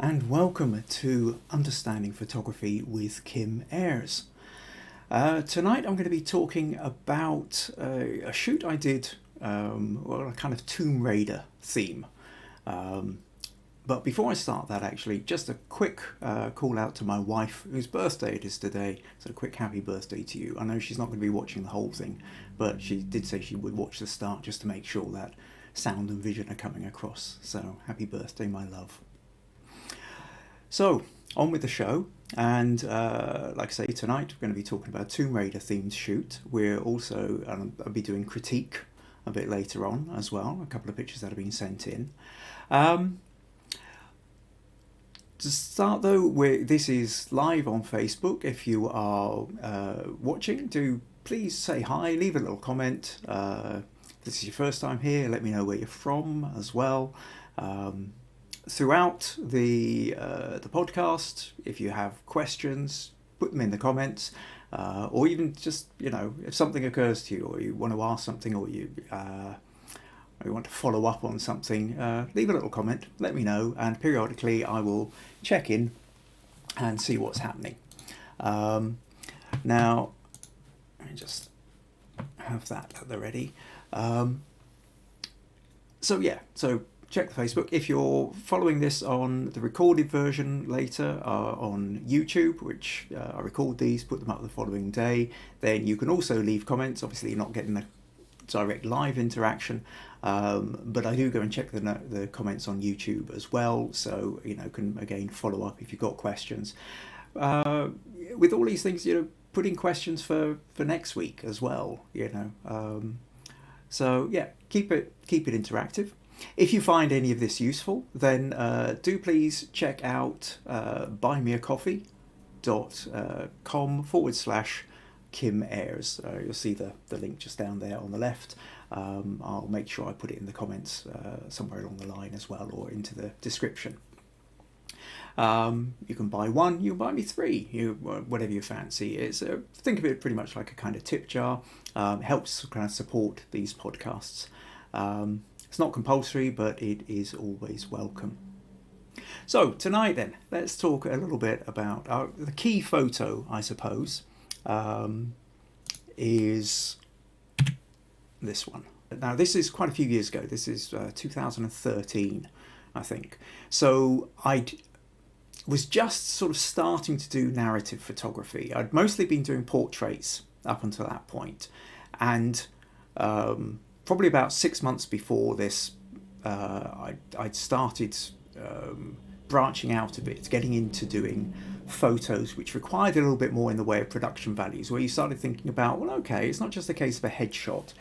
and welcome to Understanding Photography with Kim Ayres. Tonight I'm going to be talking about a shoot I did, a kind of Tomb Raider theme. But before I start that, actually, just a quick call out to my wife, whose birthday it is today. So a quick happy birthday to you. I know she's not going to be watching the whole thing, but she did say she would watch the start just to make sure that sound and vision are coming across. So happy birthday, my love. So, on with the show, and like I say, tonight we're going to be talking about a Tomb Raider themed shoot. We're also, I'll be doing critique a bit later on as well, a couple of pictures that have been sent in. To start though, this is live on Facebook. If you are watching, do please say hi, leave a little comment. If this is your first time here, let me know where you're from as well. Throughout the podcast, if you have questions, put them in the comments, or even just, if something occurs to you, or you want to ask something, or you want to follow up on something, leave a little comment, let me know, and periodically I will check in and see what's happening. Now, let me just have that at the ready. So check the Facebook. If you're following this on the recorded version later on YouTube, which I record these, put them up the following day, then you can also leave comments. Obviously, you're not getting the direct live interaction, but I do go and check the comments on YouTube as well, so can again follow up if you've got questions. With all these things, put in questions for next week as well. So yeah, keep it interactive. If you find any of this useful, then do please check out buymeacoffee.com/Kim Ayres. You'll see the link just down there on the left. I'll make sure I put it in the comments somewhere along the line as well, or into the description. You can buy one, you can buy me three, whatever you fancy. Think of it pretty much like a kind of tip jar. Helps kind of support these podcasts. It's not compulsory, but it is always welcome. So tonight then, let's talk a little bit about the key photo, I suppose, is this one. Now this is quite a few years ago. This is 2013, I think. So I was just sort of starting to do narrative photography. I'd mostly been doing portraits up until that point, and probably about 6 months before this, I'd started branching out a bit, getting into doing photos which required a little bit more in the way of production values, where you started thinking about, well, okay, it's not just a case of a headshot.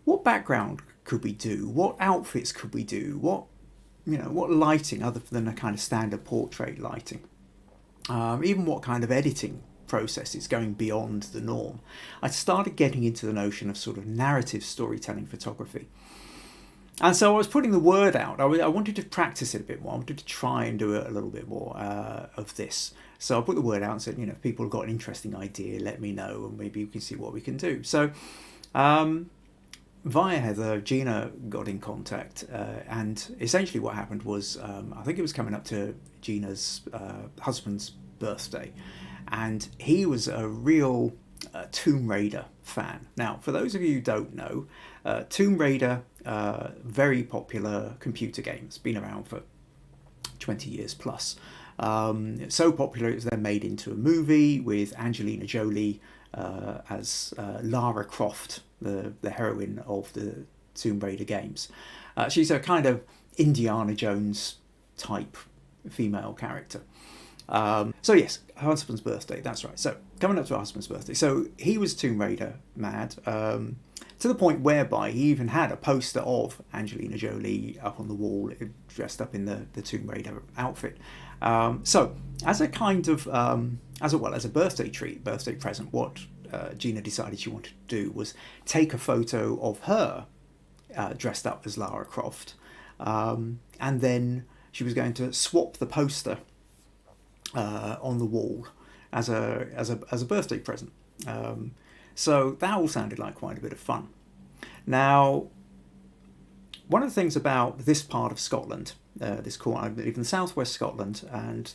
What background could we do? What outfits could we do? What lighting other than a kind of standard portrait lighting? Even what kind of editing processes going beyond the norm. I started getting into the notion of sort of narrative storytelling photography. And so I was putting the word out. I wanted to practice it a bit more. I wanted to try and do it a little bit more of this. So I put the word out and said, if people have got an interesting idea, let me know, and maybe we can see what we can do. So via Heather, Gina got in contact, and essentially what happened was, I think it was coming up to Gina's husband's birthday, and he was a real Tomb Raider fan. Now, for those of you who don't know, Tomb Raider, very popular computer game. It's been around for 20 years plus. It's so popular it was then made into a movie with Angelina Jolie as Lara Croft, the heroine of the Tomb Raider games. She's a kind of Indiana Jones type female character. So yes, her husband's birthday, that's right. So coming up to her husband's birthday. So he was Tomb Raider mad, to the point whereby he even had a poster of Angelina Jolie up on the wall, dressed up in the Tomb Raider outfit. So as a kind of, as a birthday treat, birthday present, what Gina decided she wanted to do was take a photo of her dressed up as Lara Croft, and then she was going to swap the poster on the wall as a birthday present. So that all sounded like quite a bit of fun. Now, one of the things about this part of Scotland this corner. I live in southwest Scotland, and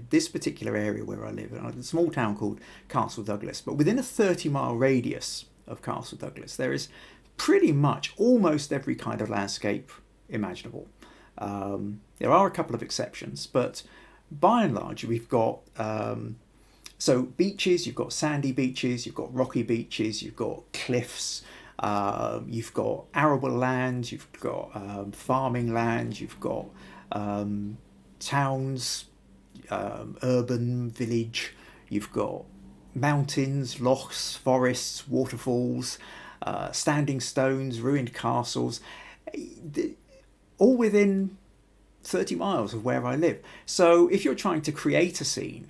this particular area where I live, a small town called Castle Douglas. But within a 30-mile radius of Castle Douglas, there is pretty much almost every kind of landscape imaginable. There are a couple of exceptions, but by and large, we've got so beaches. You've got sandy beaches, you've got rocky beaches, you've got cliffs. You've got arable land, you've got farming land, you've got towns, urban village, you've got mountains, lochs, forests, waterfalls, standing stones, ruined castles, all within 30 miles of where I live. So if you're trying to create a scene,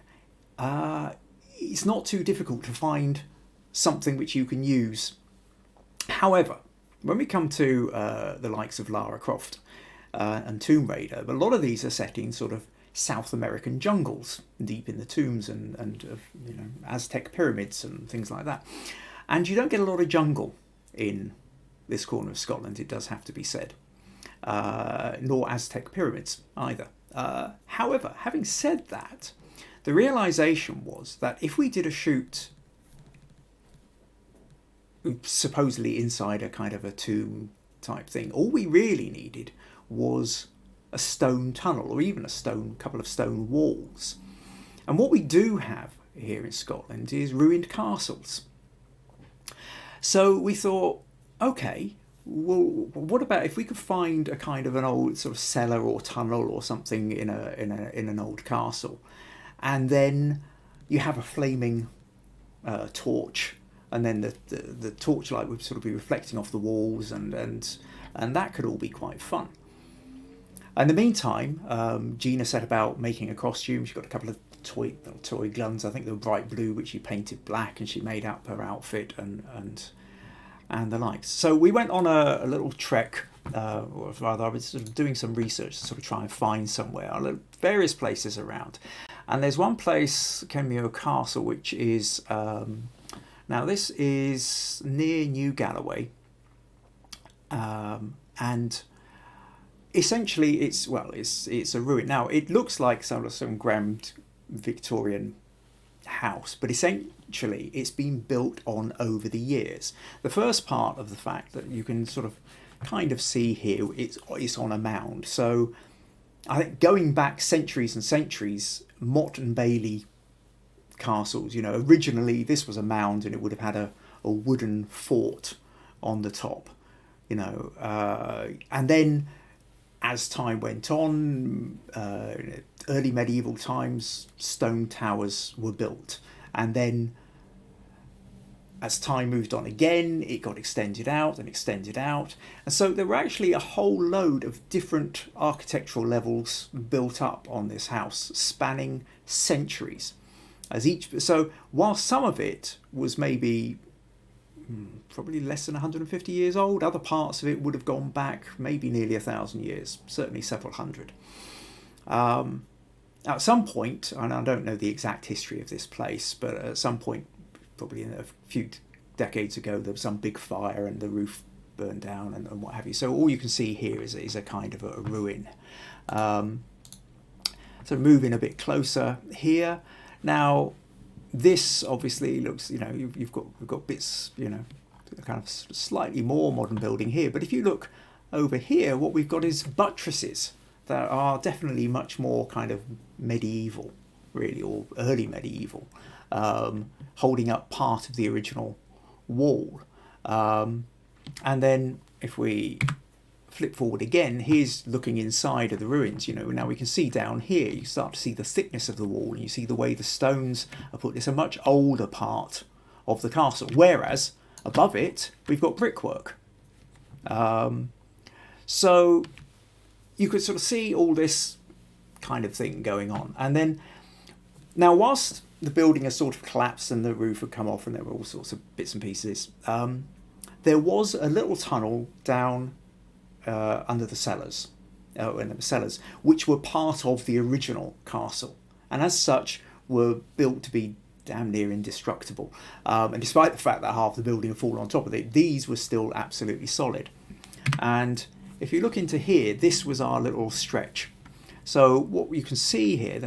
it's not too difficult to find something which you can use. However, when we come to the likes of Lara Croft and Tomb Raider, a lot of these are set in sort of South American jungles, deep in the tombs and Aztec pyramids and things like that. And you don't get a lot of jungle in this corner of Scotland, it does have to be said, nor Aztec pyramids either. However, having said that, the realisation was that if we did a shoot supposedly inside a kind of a tomb type thing, all we really needed was a stone tunnel or even couple of stone walls. And what we do have here in Scotland is ruined castles. So we thought, okay, well, what about if we could find a kind of an old sort of cellar or tunnel or something in an old castle, and then you have a flaming torch, and then the torchlight would sort of be reflecting off the walls, and that could all be quite fun. In the meantime, Gina set about making a costume. She got a couple of toy guns. I think they were bright blue, which she painted black, and she made up her outfit and the likes. So we went on a little trek, or rather, I was sort of doing some research to sort of try and find somewhere. I looked various places around, and there's one place, Kenmure Castle, which is now this is near New Galloway, and essentially it's a ruin. Now it looks like some grand Victorian house, but essentially it's been built on over the years. The first part of the fact that you can sort of kind of see here, it's on a mound. So I think going back centuries and centuries, Motte and Bailey castles, originally this was a mound and it would have had a wooden fort on the top, and then as time went on, early medieval times, stone towers were built. And then as time moved on again, it got extended out and extended out. And so there were actually a whole load of different architectural levels built up on this house, spanning centuries. So while some of it was maybe probably less than 150 years old, other parts of it would have gone back maybe nearly 1,000 years, certainly several hundred. At some point, and I don't know the exact history of this place, but at some point, probably a few decades ago, there was some big fire and the roof burned down and what have you. So all you can see here is a kind of a ruin. So moving a bit closer here. Now, this obviously looks, we've got bits, kind of slightly more modern building here. But if you look over here, what we've got is buttresses that are definitely much more kind of medieval, really, or early medieval, holding up part of the original wall. And then if we flip forward again, here's looking inside of the ruins. Now we can see down here, you start to see the thickness of the wall, and you see the way the stones are put. It's a much older part of the castle, whereas above it we've got brickwork. So you could sort of see all this kind of thing going on. And then now, whilst the building has sort of collapsed and the roof had come off and there were all sorts of bits and pieces, there was a little tunnel down under the cellars, which were part of the original castle, and as such were built to be damn near indestructible. And despite the fact that half the building had fallen on top of it, these were still absolutely solid. And if you look into here, this was our little stretch. So what you can see here,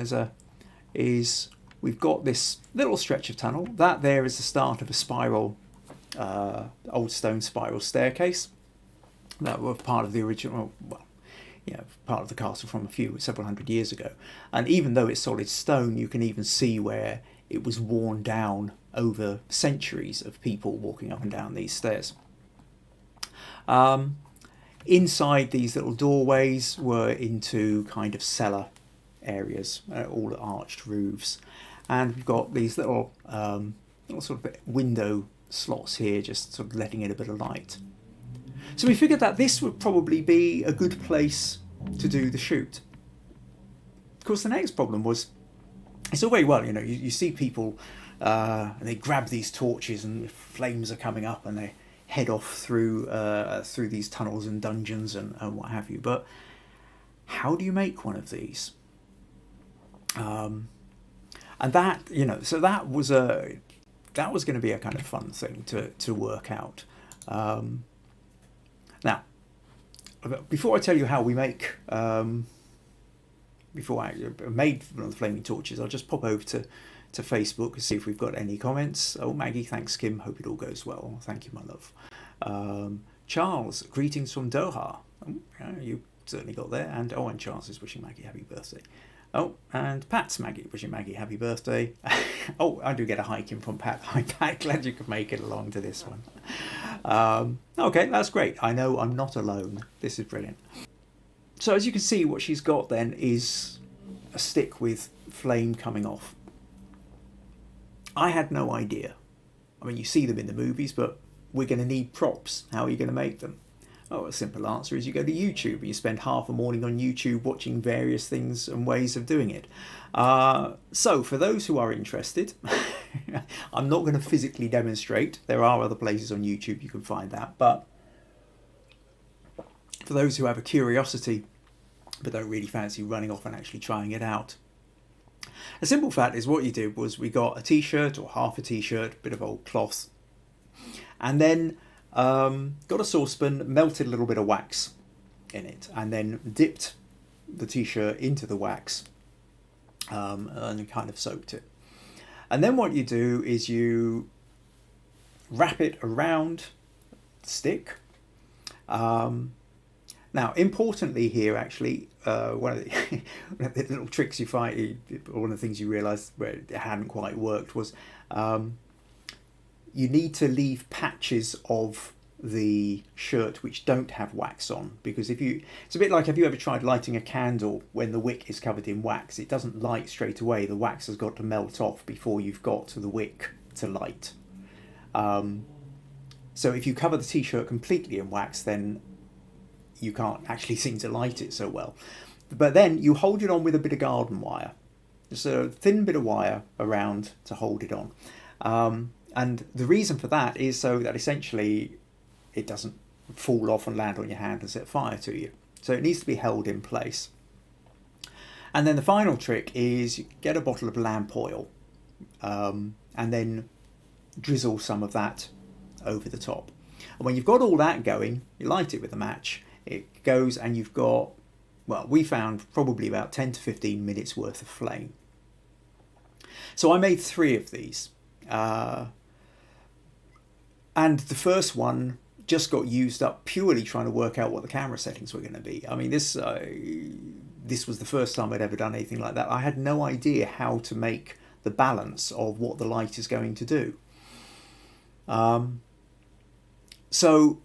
is we've got this little stretch of tunnel. That there is the start of a spiral, old stone spiral staircase that were part of the original, well, part of the castle from several hundred years ago. And even though it's solid stone, you can even see where it was worn down over centuries of people walking up and down these stairs. Inside these little doorways were into kind of cellar areas, all arched roofs, and we've got these little sort of window slots here, just sort of letting in a bit of light. So we figured that this would probably be a good place to do the shoot. Of course, the next problem was, it's all very well, you see people, and they grab these torches and flames are coming up and they head off through these tunnels and dungeons and what have you. But how do you make one of these? And that, so that was going to be a kind of fun thing to work out. Now, before I tell you how we make, before I made one of the flaming torches, I'll just pop over to Facebook and see if we've got any comments. Oh, Maggie, thanks, Kim. Hope it all goes well. Thank you, my love. Charles, greetings from Doha. Oh, yeah, you certainly got there. And Charles is wishing Maggie happy birthday. Oh, and Pat's wishing Maggie happy birthday. Oh, I do get a hike in from Pat. Hi, Pat. Glad you could make it along to this one. Okay, that's great. I know I'm not alone. This is brilliant. So as you can see, what she's got then is a stick with flame coming off. I had no idea. I mean, you see them in the movies, but we're going to need props. How are you going to make them? Oh, a simple answer is you go to YouTube and you spend half a morning on YouTube watching various things and ways of doing it. So for those who are interested, I'm not going to physically demonstrate. There are other places on YouTube you can find that. But for those who have a curiosity but don't really fancy running off and actually trying it out, a simple fact is what you did was we got a t-shirt or half a t-shirt, bit of old cloth, and then got a saucepan, melted a little bit of wax in it, and then dipped the t-shirt into the wax and kind of soaked it. And then what you do is you wrap it around the stick. Now, importantly here, actually, one of the little tricks you find, or one of the things you realise where it hadn't quite worked was you need to leave patches of the shirt which don't have wax on, because it's a bit like, have you ever tried lighting a candle when the wick is covered in wax? It doesn't light straight away. The wax has got to melt off before you've got to the wick to light. So if you cover the t-shirt completely in wax, then you can't actually seem to light it so well. But then you hold it on with a bit of garden wire, just a thin bit of wire around to hold it on. And the reason for that is so that essentially it doesn't fall off and land on your hand and set fire to you. So it needs to be held in place. And then the final trick is you get a bottle of lamp oil and then drizzle some of that over the top. And when you've got all that going, you light it with a match. It goes and you've got, well, we found probably about 10 to 15 minutes worth of flame. So I made 3 of these. And the first one just got used up purely trying to work out what the camera settings were going to be. I mean, this was the first time I'd ever done anything like that. I had no idea how to make the balance of what the light is going to do. So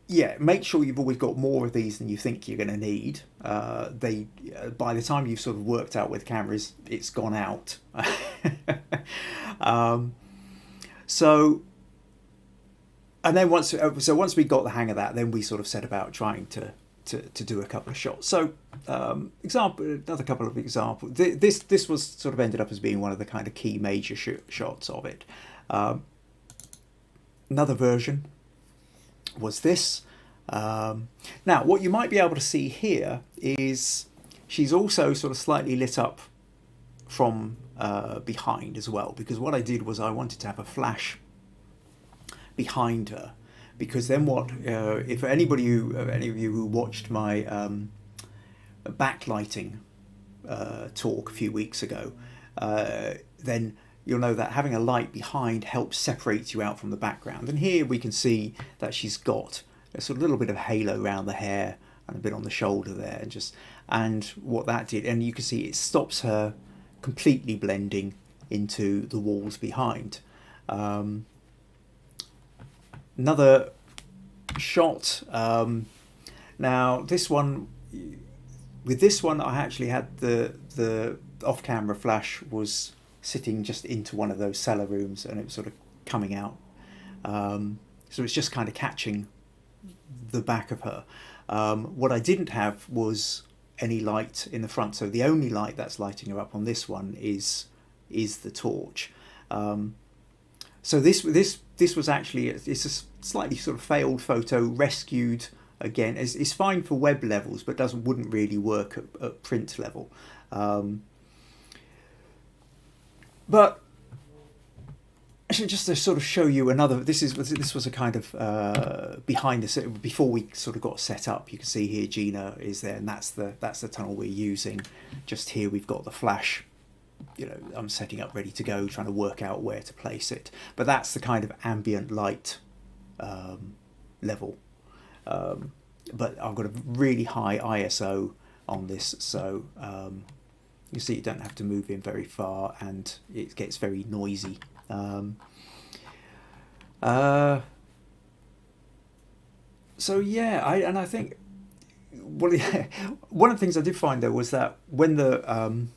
yeah, make sure you've always got more of these than you think you're going to need. By the time you've sort of worked out with cameras, it's gone out. And then once we got the hang of that, then we sort of set about trying to do a couple of shots. So another couple of examples. This was sort of ended up as being one of the kind of key major shots of it. Another version was this. Now, what you might be able to see here is she's also sort of slightly lit up from behind as well, because what I did was I wanted to have a flash behind her, because then what? If any of you who watched my backlighting talk a few weeks ago, then you'll know that having a light behind helps separate you out from the background. And here we can see that she's got a sort of little bit of halo around the hair and a bit on the shoulder there, and what that did, and you can see it stops her completely blending into the walls behind. Another shot. Now this one, with this one, I actually had the off-camera flash was sitting just into one of those cellar rooms, and it was sort of coming out. So it's just kind of catching the back of her. What I didn't have was any light in the front, so the only light that's lighting her up on this one is the torch. So this was actually, it's a slightly sort of failed photo, rescued again. It's fine for web levels, but wouldn't really work at print level. But actually, just to sort of show you another, this was a kind of behind the, before we sort of got set up. You can see here Gina is there, and that's the tunnel we're using. Just here we've got the flash. You know, I'm setting up ready to go, trying to work out where to place it. But that's the kind of ambient light level. But I've got a really high ISO on this, so you see you don't have to move in very far, and it gets very noisy. So yeah, I think, well, yeah, one of the things I did find though was that when the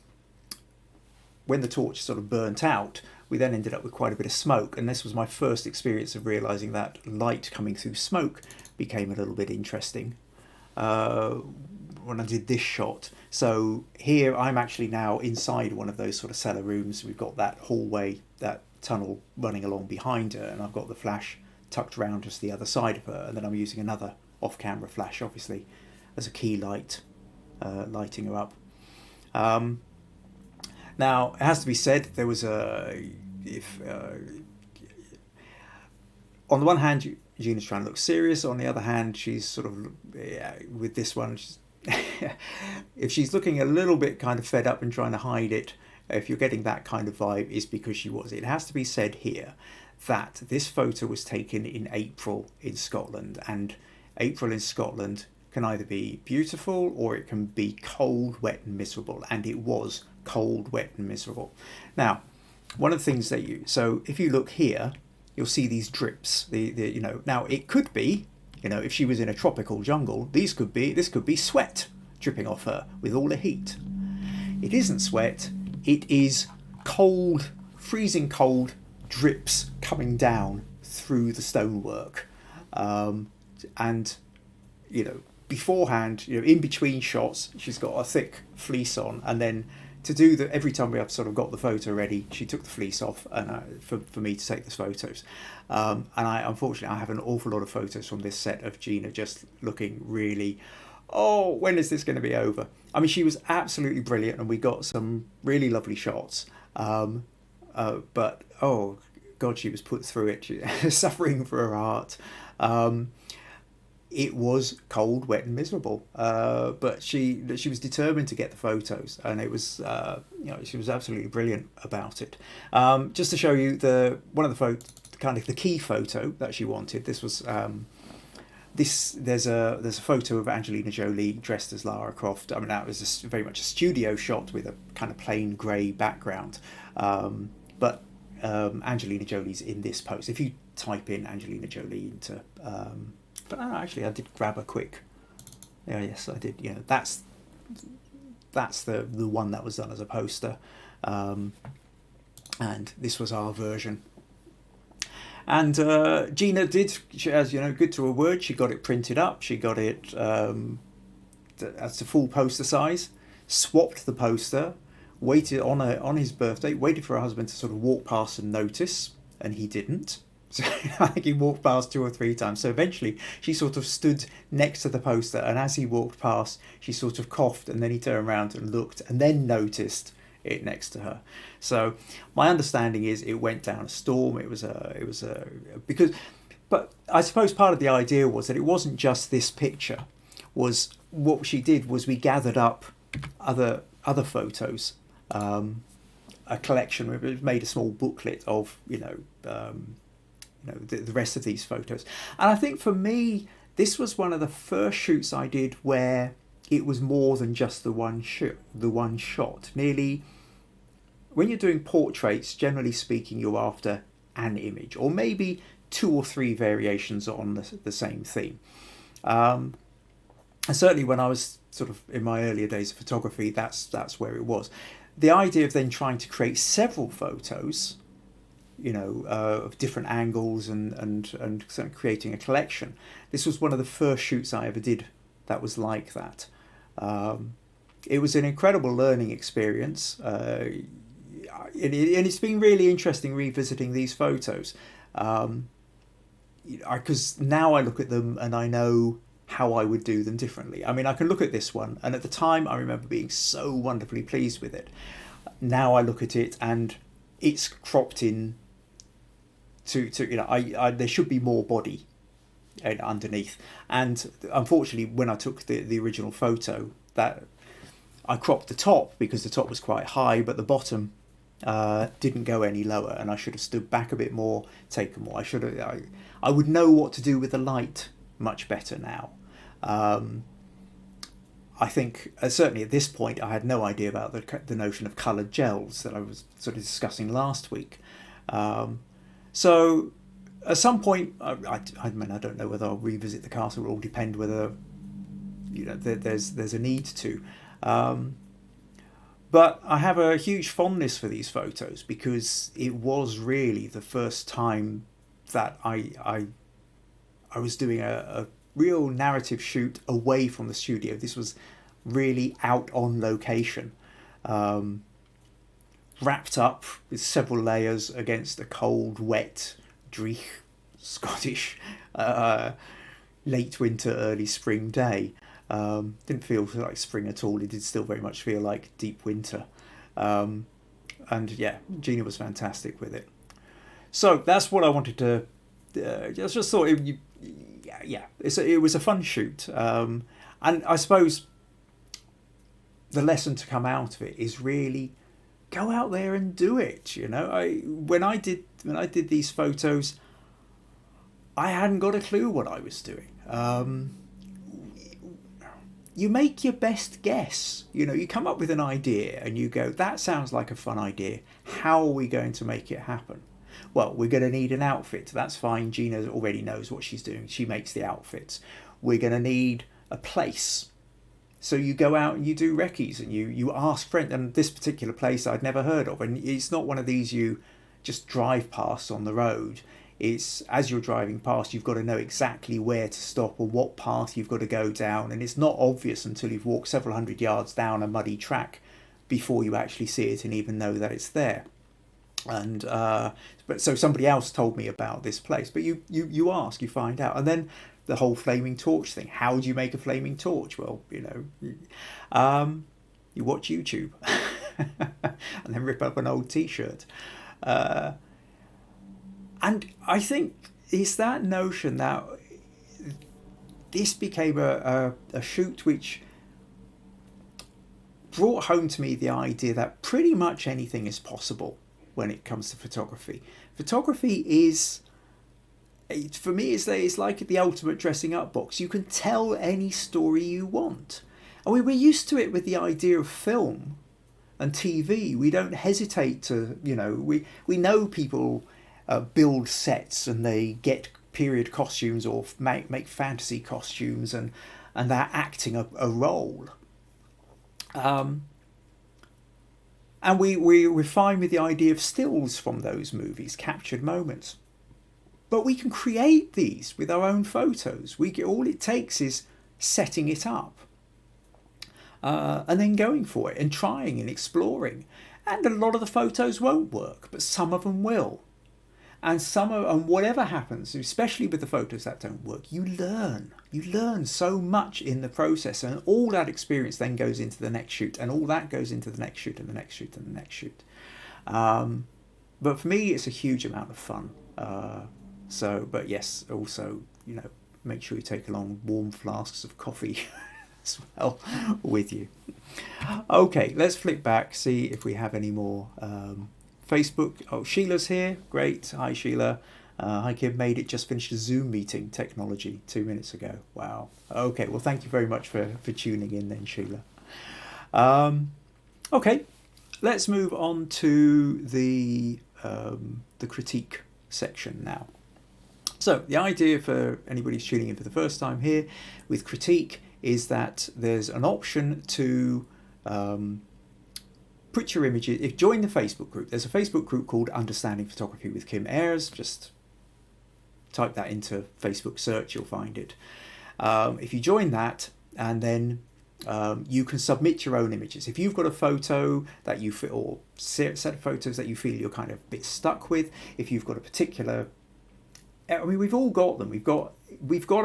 torch sort of burnt out, we then ended up with quite a bit of smoke, and this was my first experience of realizing that light coming through smoke became a little bit interesting when I did this shot. So here I'm actually now inside one of those sort of cellar rooms. We've got that hallway, that tunnel running along behind her, and I've got the flash tucked around just the other side of her, and then I'm using another off-camera flash, obviously, as a key light, lighting her up. Now, it has to be said, there was on the one hand, Gina's trying to look serious. On the other hand, she's sort of, with this one, if she's looking a little bit kind of fed up and trying to hide it, if you're getting that kind of vibe, is because she was. It has to be said here that this photo was taken in April in Scotland, and April in Scotland can either be beautiful or it can be cold, wet and miserable, and it was cold, wet and miserable. Now, one of the things that so if you look here, you'll see these drips. Now it could be, if she was in a tropical jungle, this could be sweat dripping off her with all the heat. It isn't sweat, it is cold, freezing cold drips coming down through the stonework. And beforehand, in between shots, she's got a thick fleece on, and then to do that, every time we have sort of got the photo ready, she took the fleece off, and for me to take the photos. And unfortunately, I have an awful lot of photos from this set of Gina just looking really, when is this going to be over? I mean, she was absolutely brilliant, and we got some really lovely shots. But oh God, she was put through it, suffering for her art. It was cold, wet and miserable, but she was determined to get the photos, and it was she was absolutely brilliant about it. Just to show you one of the kind of the key photo that she wanted. This was there's a photo of Angelina Jolie dressed as Lara Croft. I mean, that was very much a studio shot with a kind of plain grey background, but Angelina Jolie's in this pose. If you type in Angelina Jolie into but actually, I did grab a quick. Yeah, yes, I did. That's the one that was done as a poster, and this was our version. And Gina did, as good to her word, she got it printed up. She got it as to full poster size. Swapped the poster. Waited on his birthday. Waited for her husband to sort of walk past and notice, and he didn't. So I think he walked past 2 or 3 times. So eventually she sort of stood next to the poster, and as he walked past, she sort of coughed, and then he turned around and looked, and then noticed it next to her. So my understanding is it went down a storm. It was because but I suppose part of the idea was that it wasn't just this picture. Was what she did was we gathered up other photos, a collection. We made a small booklet of the rest of these photos. And I think for me, this was one of the first shoots I did where it was more than just the one shot. Nearly, when you're doing portraits, generally speaking, you're after an image, or maybe 2 or 3 variations on the same theme. And certainly when I was sort of in my earlier days of photography, that's where it was. The idea of then trying to create several photos, of different angles and sort of creating a collection. This was one of the first shoots I ever did that was like that. It was an incredible learning experience. And it's been really interesting revisiting these photos. Because now I look at them and I know how I would do them differently. I mean, I can look at this one, and at the time I remember being so wonderfully pleased with it. Now I look at it and it's cropped in to there should be more body underneath. And unfortunately, when I took the original photo, that I cropped the top because the top was quite high, but the bottom didn't go any lower, and I should have stood back a bit more, taken more. I would know what to do with the light much better now. I think certainly at this point I had no idea about the notion of coloured gels that I was sort of discussing last week. So at some point, I mean, I don't know whether I'll revisit the castle. It will all depend whether there's a need to. But I have a huge fondness for these photos because it was really the first time that I was doing a real narrative shoot away from the studio. This was really out on location, wrapped up with several layers against a cold, wet, dreich Scottish late winter, early spring day. Didn't feel like spring at all. It did still very much feel like deep winter. And yeah, Gina was fantastic with it. So that's what I wanted to. Just thought it was a fun shoot, and I suppose the lesson to come out of it is really go out there and do it. When I did these photos, I hadn't got a clue what I was doing. You make your best guess. You come up with an idea and you go, that sounds like a fun idea. How are we going to make it happen? Well, we're going to need an outfit. That's fine. Gina already knows what she's doing. She makes the outfits. We're going to need a place. So you go out and you do recce's and you ask friends. And this particular place I'd never heard of. And it's not one of these you just drive past on the road. It's as you're driving past, you've got to know exactly where to stop or what path you've got to go down. And it's not obvious until you've walked several hundred yards down a muddy track before you actually see it and even know that it's there. And but so somebody else told me about this place, but you ask, you find out. And then the whole flaming torch thing. How do you make a flaming torch? Well, you watch YouTube and then rip up an old t-shirt. And I think it's that notion that this became a shoot which brought home to me the idea that pretty much anything is possible when it comes to photography. Photography is, for me, it's like the ultimate dressing up box. You can tell any story you want. And we're used to it with the idea of film and TV. We don't hesitate to, we know people build sets and they get period costumes or make fantasy costumes and they're acting a role. And we're fine with the idea of stills from those movies, captured moments. But we can create these with our own photos. All it takes is setting it up and then going for it and trying and exploring. And a lot of the photos won't work, but some of them will. And whatever happens, especially with the photos that don't work, you learn. You learn so much in the process, and all that experience then goes into the next shoot, and all that goes into the next shoot, and the next shoot, and the next shoot. But for me, it's a huge amount of fun. So, but yes, also, you know, make sure you take along warm flasks of coffee as well with you. Okay, let's flick back, see if we have any more Facebook. Oh, Sheila's here. Great. Hi, Sheila. Hi, Kim. Made it. Just finished a Zoom meeting. Technology 2 minutes ago. Wow. Okay. Well, thank you very much for tuning in then, Sheila. Okay. Let's move on to the critique section now. So the idea for anybody who's tuning in for the first time here with critique is that there's an option to put your images. If join the Facebook group, there's a Facebook group called Understanding Photography with Kim Ayres. Just type that into Facebook search, you'll find it. If you join that, and then you can submit your own images. If you've got a photo that you feel, or set of photos that you feel you're kind of a bit stuck with, if you've got a particular, I mean, we've all got them. We've got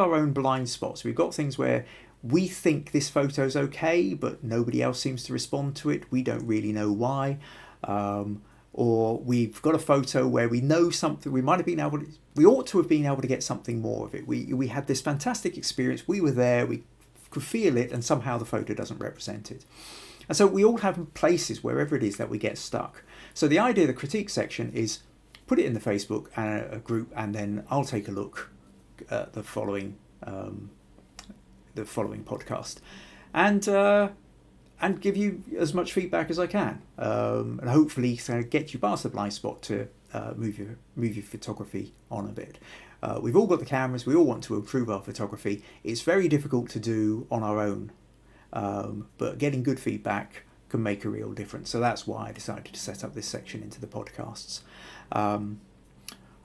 our own blind spots. We've got things where we think this photo's okay, but nobody else seems to respond to it. We don't really know why. Or we've got a photo where we know something, we ought to have been able to get something more of it. We had this fantastic experience. We were there, we could feel it, and somehow the photo doesn't represent it. And so we all have places, wherever it is, that we get stuck. So the idea of the critique section is put it in the Facebook group, and then I'll take a look at the following podcast, and give you as much feedback as I can, and hopefully kind of get you past the blind spot to move your photography on a bit. We've all got the cameras. We all want to improve our photography. It's very difficult to do on our own, but getting good feedback can make a real difference. So that's why I decided to set up this section into the podcasts.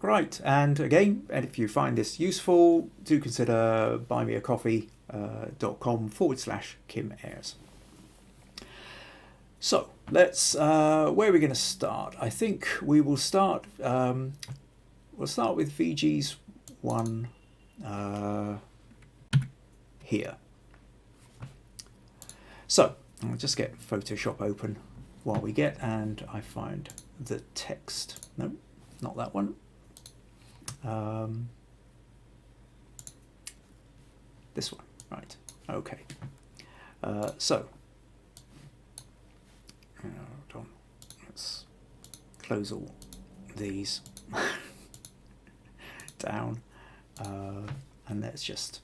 Right, and again, and if you find this useful, do consider buymeacoffee.com/Kim Ayres. So let's, where are we going to start? I think we will start, we'll start with VG's one here. So I'll just get Photoshop open while we get, and I find the text. No, not that one. This one, right? Okay. So, hold on. Let's close all these down, and let's just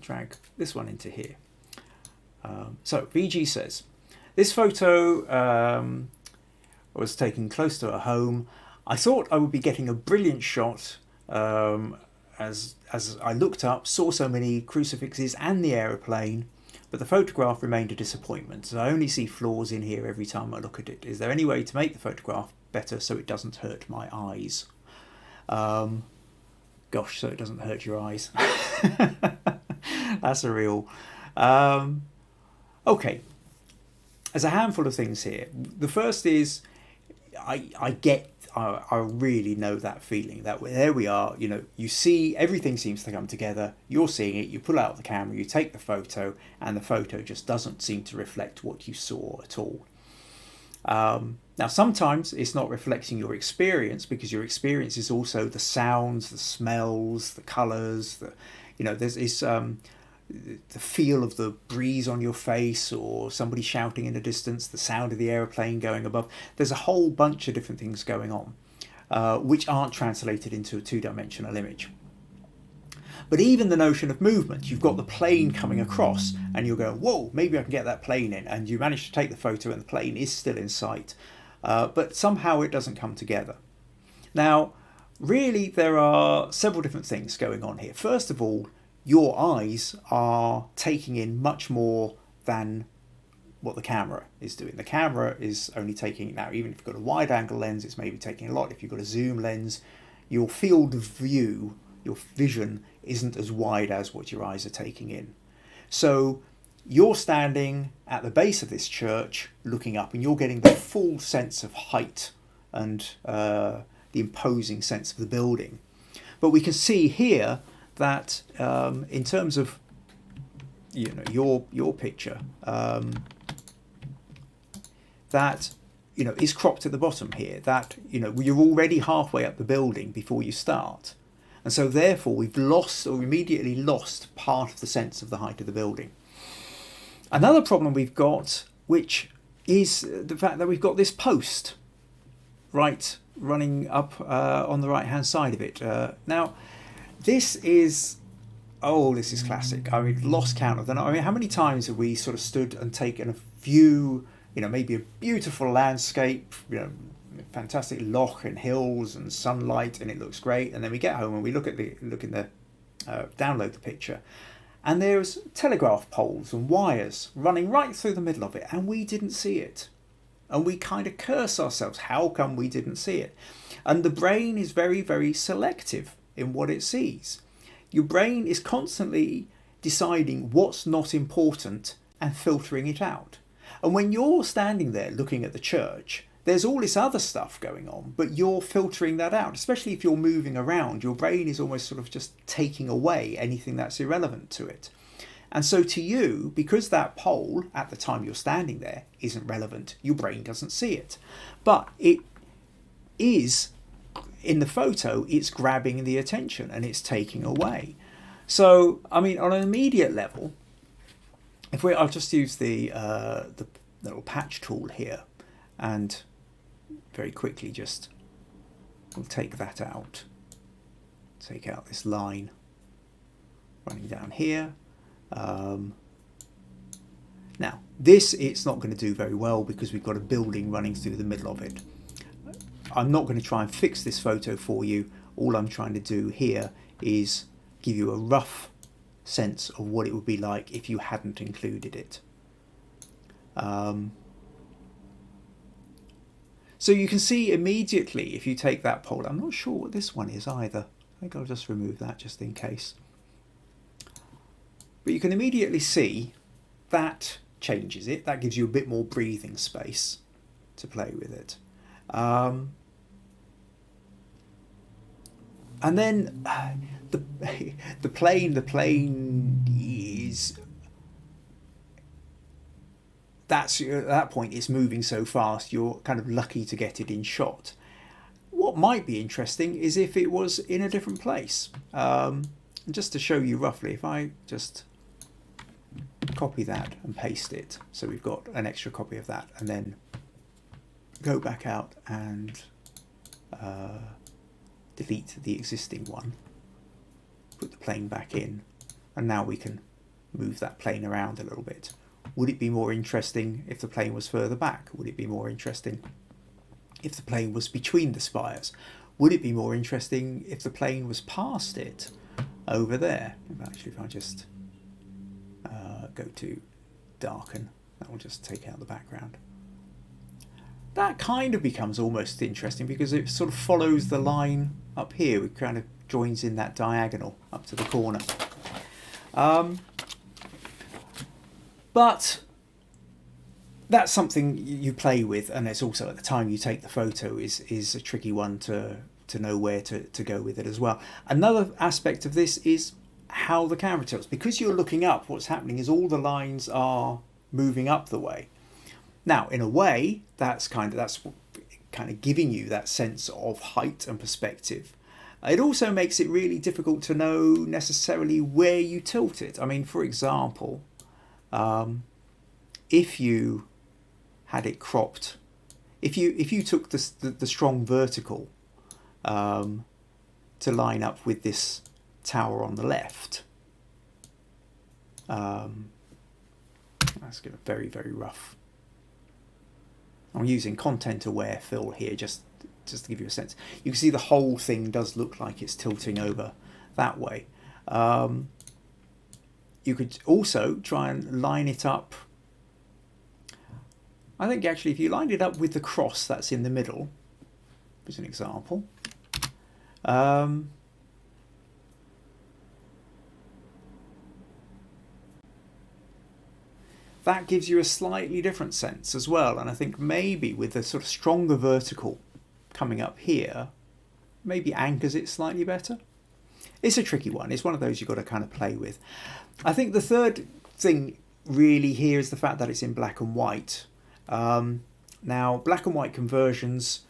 drag this one into here. So VG says, this photo was taken close to a home. I thought I would be getting a brilliant shot as I looked up, saw so many crucifixes and the aeroplane, but the photograph remained a disappointment. So I only see flaws in here every time I look at it. Is there any way to make the photograph better so it doesn't hurt my eyes? Gosh, so it doesn't hurt your eyes. That's a real... Okay, there's a handful of things here. The first is, I really know that feeling that there we are, you know, you see everything seems to come together, you're seeing it, you pull out the camera, you take the photo, and the photo just doesn't seem to reflect what you saw at all. Now, sometimes it's not reflecting your experience, because your experience is also the sounds, the smells, the colours, there's this... the feel of the breeze on your face, or somebody shouting in the distance, the sound of the aeroplane going above. There's a whole bunch of different things going on, which aren't translated into a two-dimensional image. But even the notion of movement, you've got the plane coming across, and you'll go, whoa, maybe I can get that plane in, and you manage to take the photo and the plane is still in sight, but somehow it doesn't come together. Now, really, there are several different things going on here. First of all, your eyes are taking in much more than what the camera is doing. The camera is only taking, now even if you've got a wide angle lens, it's maybe taking a lot. If you've got a zoom lens, your field of view, your vision isn't as wide as what your eyes are taking in. So you're standing at the base of this church looking up, and you're getting the full sense of height and the imposing sense of the building. But we can see here that in terms of your picture, that is cropped at the bottom here, that, you're already halfway up the building before you start. And so therefore we've lost, or immediately lost, part of the sense of the height of the building. Another problem we've got, which is the fact that we've got this post running up on the right hand side of it. Now, this is classic. I mean, lost count of them. I mean, how many times have we sort of stood and taken a view, maybe a beautiful landscape, fantastic loch and hills and sunlight, and it looks great, and then we get home and we download the picture, and there's telegraph poles and wires running right through the middle of it, and we didn't see it. And we kind of curse ourselves. How come we didn't see it? And the brain is very, very selective in what it sees. Your brain is constantly deciding what's not important and filtering it out. And when you're standing there looking at the church, there's all this other stuff going on, but you're filtering that out. Especially if you're moving around, your brain is almost sort of just taking away anything that's irrelevant to it. And so to you, because that pole at the time you're standing there isn't relevant, your brain doesn't see it. But it is, in the photo, it's grabbing the attention and it's taking away. So, I mean, on an immediate level, I'll just use the little patch tool here, and very quickly we'll take that out. Take out this line running down here. Now, it's not going to do very well because we've got a building running through the middle of it. I'm not going to try and fix this photo for you. All I'm trying to do here is give you a rough sense of what it would be like if you hadn't included it. So you can see immediately, if you take that pole, I'm not sure what this one is either. I think I'll just remove that just in case. But you can immediately see that changes it. That gives you a bit more breathing space to play with it. And then the plane is, at that point it's moving so fast you're kind of lucky to get it in shot. What might be interesting is if it was in a different place. Just to show you roughly, if I just copy that and paste it, so we've got an extra copy of that, and then go back out and delete the existing one, put the plane back in, and now we can move that plane around a little bit. Would it be more interesting if the plane was further back? Would it be more interesting if the plane was between the spires? Would it be more interesting if the plane was past it over there? Actually, if I just go to darken, that will just take out the background. That kind of becomes almost interesting because it sort of follows the line up here. It kind of joins in that diagonal up to the corner. But that's something you play with, and it's also at the time you take the photo is a tricky one to know where to go with it as well. Another aspect of this is how the camera tilts. Because you're looking up, what's happening is all the lines are moving up the way. Now, in a way, that's kind of giving you that sense of height and perspective. It also makes it really difficult to know necessarily where you tilt it. I mean, for example, if you had it cropped, if you took the strong vertical to line up with this tower on the left, let's get a very, very rough. I'm using content aware fill here just to give you a sense. You can see the whole thing does look like it's tilting over that way. You could also try and line it up. I think actually if you lined it up with the cross that's in the middle, as an example, that gives you a slightly different sense as well. And I think maybe with a sort of stronger vertical coming up here, maybe anchors it slightly better. It's a tricky one. It's one of those you've got to kind of play with. I think the third thing really here is the fact that it's in black and white. Now, black and white conversions,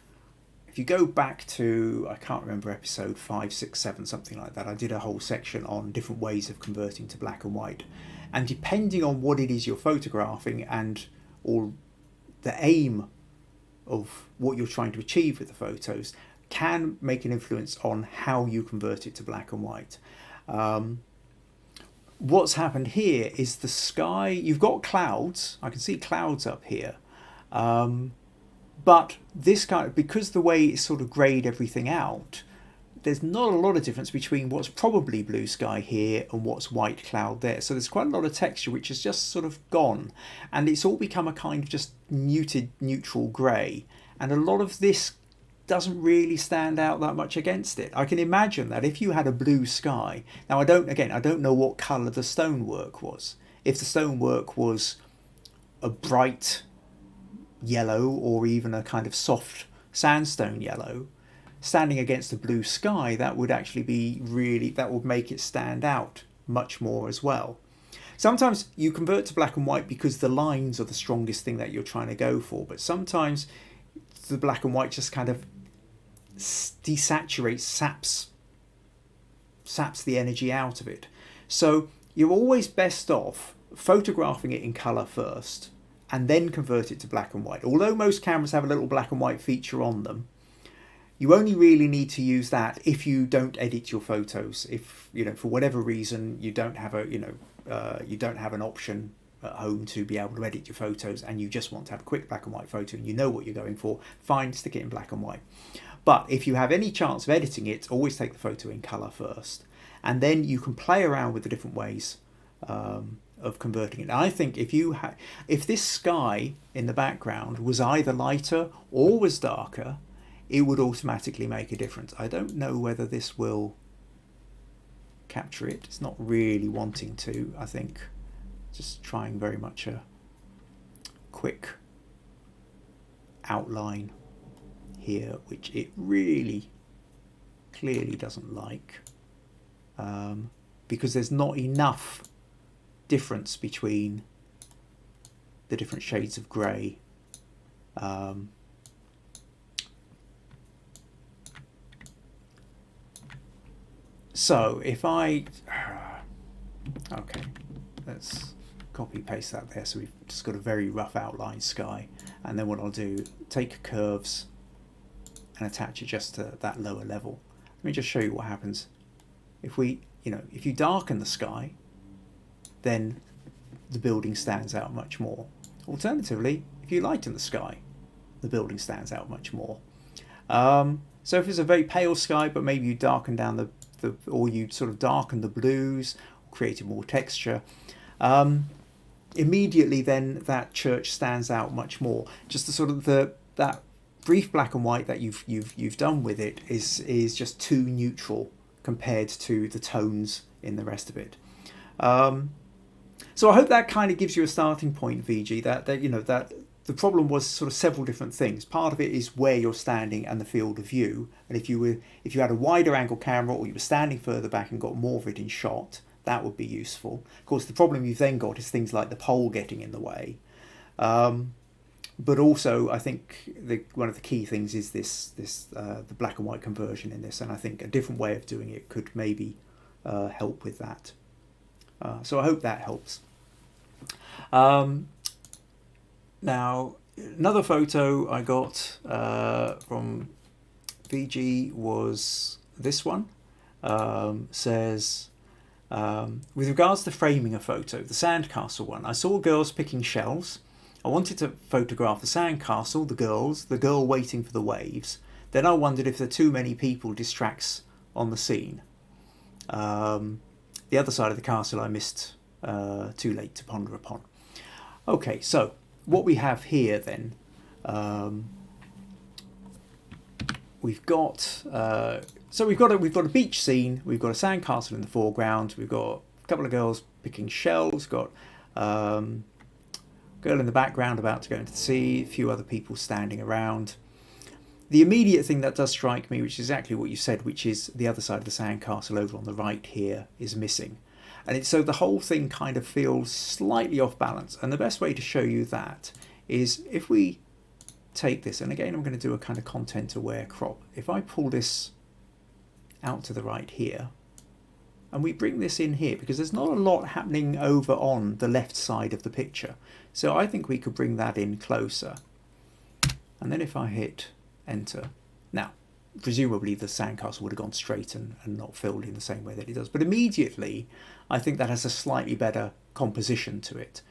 if you go back to, I can't remember, episode 5, 6, 7, something like that, I did a whole section on different ways of converting to black and white. And depending on what it is you're photographing and or the aim of what you're trying to achieve with the photos can make an influence on how you convert it to black and white. What's happened here is the sky, you've got clouds, I can see clouds up here, but this kind of, because the way it's sort of greyed everything out, there's not a lot of difference between what's probably blue sky here and what's white cloud there. So there's quite a lot of texture which has just sort of gone, and it's all become a kind of just muted neutral grey, and a lot of this doesn't really stand out that much against it. I can imagine that if you had a blue sky, now I don't know what colour the stonework was. If the stonework was a bright yellow or even a kind of soft sandstone yellow, standing against the blue sky, that would actually be really, that would make it stand out much more as well. Sometimes you convert to black and white because the lines are the strongest thing that you're trying to go for, but sometimes the black and white just kind of desaturates, saps the energy out of it. So you're always best off photographing it in colour first and then convert it to black and white. Although most cameras have a little black and white feature on them, you only really need to use that if you don't edit your photos. If, you know, for whatever reason you don't have a, you don't have an option at home to be able to edit your photos and you just want to have a quick black and white photo and you know what you're going for, fine, stick it in black and white. But if you have any chance of editing it, always take the photo in colour first, and then you can play around with the different ways of converting it. I think if this sky in the background was either lighter or was darker, it would automatically make a difference. I don't know whether this will capture it. It's not really wanting to, I think. Just trying very much a quick outline here, which it really clearly doesn't like, because there's not enough difference between the different shades of grey. So if I, okay, let's copy paste that there, so we've just got a very rough outline sky, and then what I'll do, take curves and attach it just to that lower level. Let me just show you what happens. If we, if you darken the sky, then the building stands out much more. Alternatively, if you lighten the sky, the building stands out much more. So if it's a very pale sky, but maybe you darken down or you sort of darken the blues, created more texture, immediately then that church stands out much more. Just the sort of that brief black and white that you've done with it is just too neutral compared to the tones in the rest of it. So I hope that kind of gives you a starting point, VG, that the problem was sort of several different things. Part of it is where you're standing and the field of view. And if you had a wider angle camera, or you were standing further back and got more of it in shot, that would be useful. Of course, the problem you've then got is things like the pole getting in the way. But also, I think one of the key things is the black and white conversion in this, and I think a different way of doing it could maybe help with that. So I hope that helps. Now, another photo I got from VG was this one. Says, with regards to framing a photo, the sandcastle one, I saw girls picking shells. I wanted to photograph the sandcastle, the girl waiting for the waves. Then I wondered if the too many people distracts on the scene. The other side of the castle I missed too late to ponder upon. Okay, so what we have here then, we've got we've got a beach scene. We've got a sandcastle in the foreground. We've got a couple of girls picking shells. Got girl in the background about to go into the sea. A few other people standing around. The immediate thing that does strike me, which is exactly what you said, which is the other side of the sandcastle over on the right here is missing. And so the whole thing kind of feels slightly off balance. And the best way to show you that is if we take this, and again I'm going to do a kind of content aware crop. If I pull this out to the right here, and we bring this in here, because there's not a lot happening over on the left side of the picture, so I think we could bring that in closer. And then if I hit enter, now presumably the sandcastle would have gone straight and not filled in the same way that it does, but immediately I think that has a slightly better composition to it.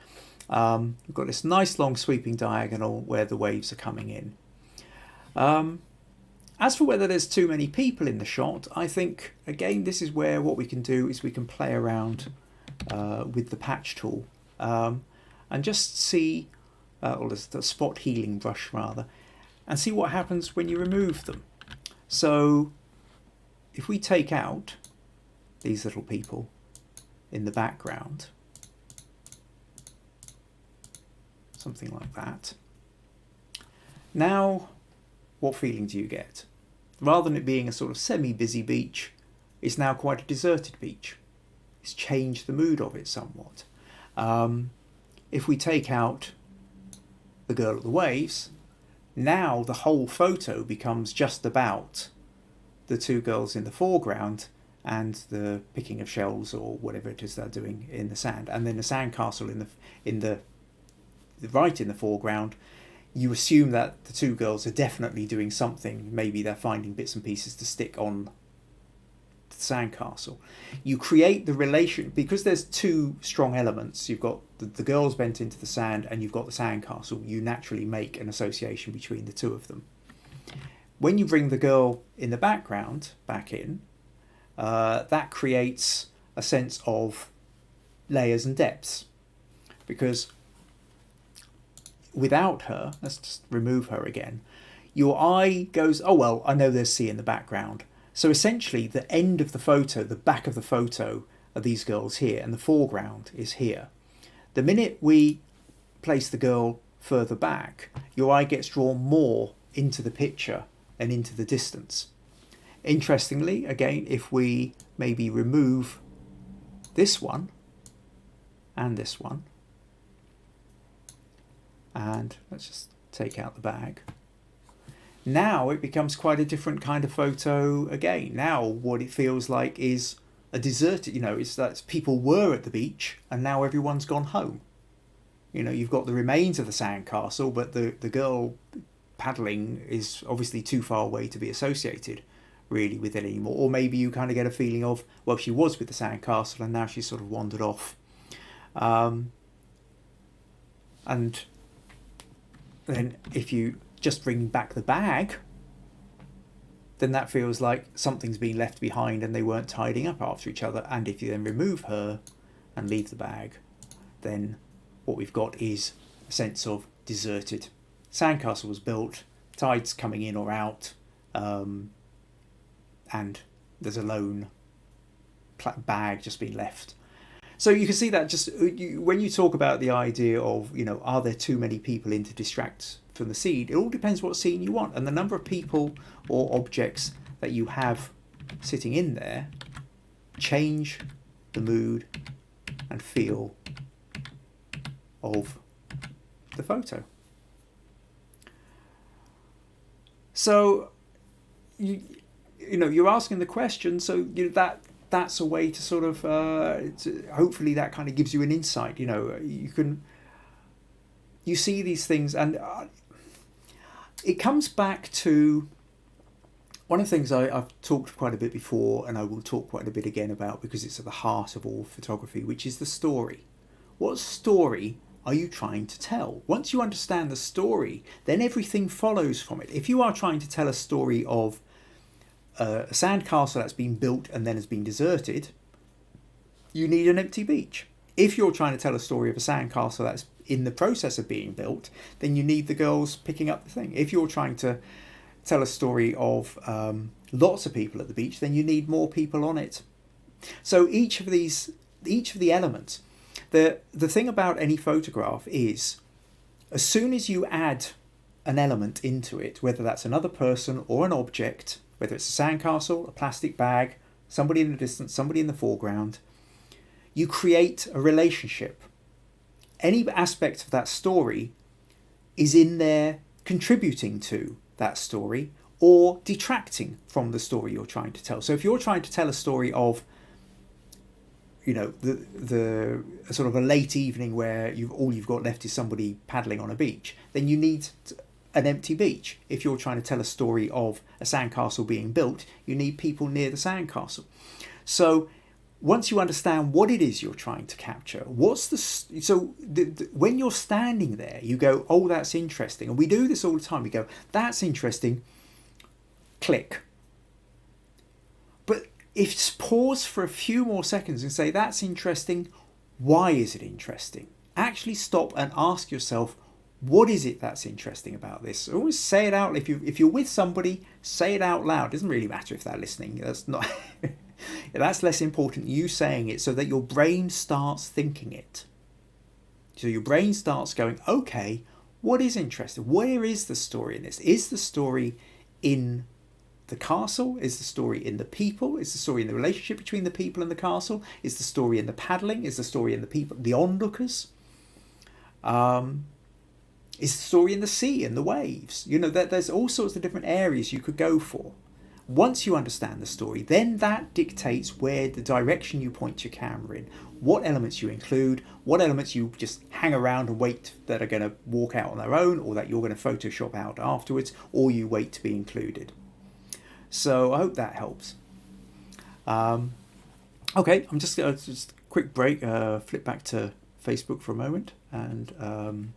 We've got this nice long sweeping diagonal where the waves are coming in. As for whether there's too many people in the shot, I think, again, this is where what we can do is we can play around with the patch tool and just see, or the spot healing brush rather, and see what happens when you remove them. So if we take out these little people in the background, something like that, now what feeling do you get? Rather than it being a sort of semi-busy beach, it's now quite a deserted beach. It's changed the mood of it somewhat. If we take out the girl at the waves, now the whole photo becomes just about the two girls in the foreground and the picking of shells or whatever it is they're doing in the sand, and then the sandcastle in the right in the foreground. You assume that the two girls are definitely doing something. Maybe they're finding bits and pieces to stick on the sandcastle. You create the relation, because there's two strong elements. You've got the girls bent into the sand and you've got the sandcastle. You naturally make an association between the two of them. When you bring the girl in the background back in, that creates a sense of layers and depths, because without her, let's just remove her again, your eye goes, oh well, I know there's sea in the background. So essentially the end of the photo, the back of the photo, are these girls here, and the foreground is here. The minute we place the girl further back, your eye gets drawn more into the picture and into the distance. Interestingly, again, if we maybe remove this one and this one, and let's just take out the bag, now it becomes quite a different kind of photo again. Now what it feels like is a deserted, it's that people were at the beach and now everyone's gone home. You've got the remains of the sandcastle, but the girl paddling is obviously too far away to be associated really with it anymore. Or maybe you kind of get a feeling of, well, she was with the sandcastle and now she's sort of wandered off. And then if you just bring back the bag, then that feels like something's been left behind and they weren't tidying up after each other. And if you then remove her and leave the bag, then what we've got is a sense of deserted. Sandcastle was built, tide's coming in or out, and there's a lone bag just being left. So you can see that just when you talk about the idea of, are there too many people in to distract from the scene? It all depends what scene you want, and the number of people or objects that you have sitting in there change the mood and feel of the photo. So you're asking the question, so that's a way to sort of hopefully that kind of gives you an insight. You see these things, and it comes back to one of the things I've talked quite a bit before, and I will talk quite a bit again about, because it's at the heart of all photography, which is the story. What story are you trying to tell? Once you understand the story, then everything follows from it. If you are trying to tell a story of a sandcastle that's been built and then has been deserted, you need an empty beach. If you're trying to tell a story of a sandcastle that's in the process of being built, then you need the girls picking up the thing. If you're trying to tell a story of lots of people at the beach, then you need more people on it. So each of the elements, the thing about any photograph is, as soon as you add an element into it, whether that's another person or an object, whether it's a sandcastle, a plastic bag, somebody in the distance, somebody in the foreground, you create a relationship. Any aspect of that story is in there contributing to that story or detracting from the story you're trying to tell. So if you're trying to tell a story of, you know, the sort of a late evening where all you've got left is somebody paddling on a beach, then you need an empty beach. If you're trying to tell a story of a sandcastle being built, you need people near the sandcastle. So once you understand what it is you're trying to capture, when you're standing there, you go, oh, that's interesting. And we do this all the time. We go, that's interesting. Click. But if pause for a few more seconds and say, that's interesting. Why is it interesting? Actually stop and ask yourself, what is it that's interesting about this? Always say it out. If you're with somebody, say it out loud. It doesn't really matter if they're listening. That's not. That's less important. You saying it so that your brain starts thinking it. So your brain starts going, okay, what is interesting? Where is the story in this? Is the story in the castle? Is the story in the people? Is the story in the relationship between the people and the castle? Is the story in the paddling? Is the story in the people, the onlookers? Is the story in the sea and the waves? You know, there's all sorts of different areas you could go for. Once you understand the story, then that dictates where the direction you point your camera in, what elements you include, what elements you just hang around and wait that are going to walk out on their own, or that you're going to Photoshop out afterwards, or you wait to be included. So I hope that helps. Okay, I'm just a quick break, flip back to Facebook for a moment and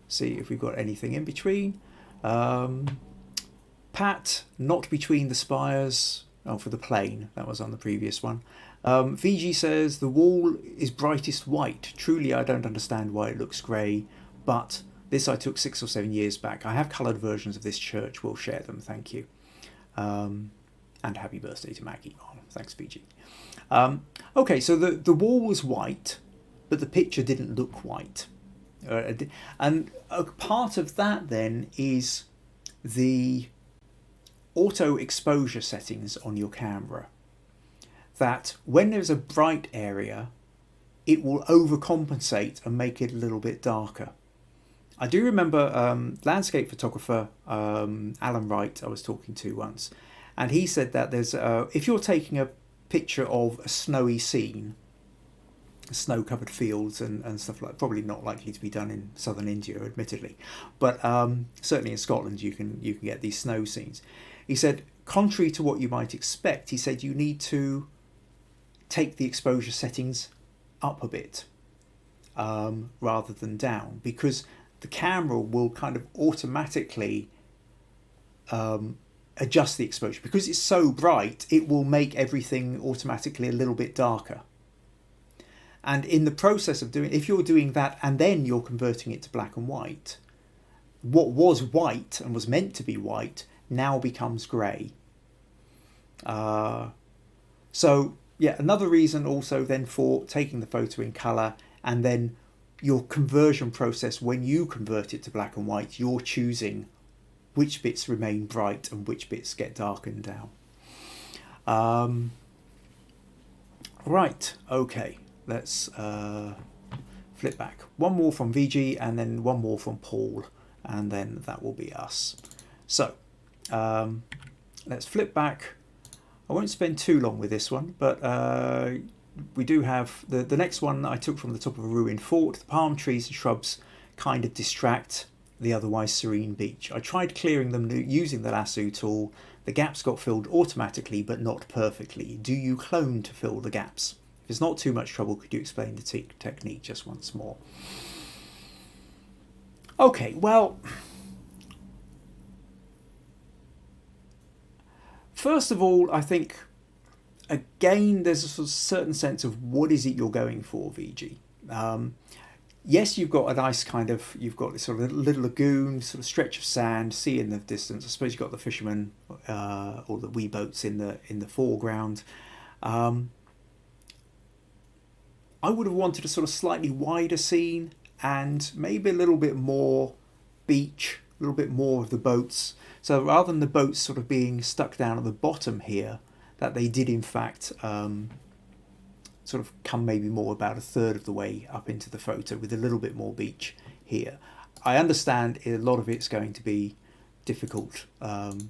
see if we've got anything in between. Pat, not between the spires. Oh, for the plane. That was on the previous one. VG says, the wall is brightest white. Truly, I don't understand why it looks grey, but this I took 6 or 7 years back. I have coloured versions of this church. We'll share them. Thank you. And happy birthday to Maggie. Oh, thanks, VG. Okay, so the wall was white, but the picture didn't look white. And a part of that then is the auto exposure settings on your camera, that when there's a bright area it will overcompensate and make it a little bit darker. I do remember landscape photographer Alan Wright I was talking to once, and he said that there's if you're taking a picture of a snowy scene, snow-covered fields and stuff like that, probably not likely to be done in southern India, admittedly, but certainly in Scotland you can get these snow scenes. He said, contrary to what you might expect, he said you need to take the exposure settings up a bit rather than down, because the camera will kind of automatically adjust the exposure. Because it's so bright, it will make everything automatically a little bit darker. And in the process of if you're doing that and then you're converting it to black and white, what was white and was meant to be white now becomes grey. So yeah, another reason also then for taking the photo in colour, and then your conversion process, when you convert it to black and white, you're choosing which bits remain bright and which bits get darkened down. Right, okay. Let's flip back. One more from VG and then one more from Paul, and then that will be us. So let's flip back. I won't spend too long with this one, but we do have the next one I took from the top of a ruined fort. The palm trees and shrubs kind of distract the otherwise serene beach. I tried clearing them using the lasso tool. The gaps got filled automatically, but not perfectly. Do you clone to fill the gaps? If it's not too much trouble, could you explain the technique just once more? Okay, well, first of all, I think, again, there's a sort of certain sense of what is it you're going for, VG. Yes, you've got a nice you've got this sort of little lagoon, sort of stretch of sand, sea in the distance. I suppose you've got the fishermen or the wee boats in the foreground. I would have wanted a sort of slightly wider scene and maybe a little bit more beach, a little bit more of the boats. So rather than the boats sort of being stuck down at the bottom here, that they did in fact sort of come maybe more about a third of the way up into the photo with a little bit more beach here. I understand a lot of it's going to be difficult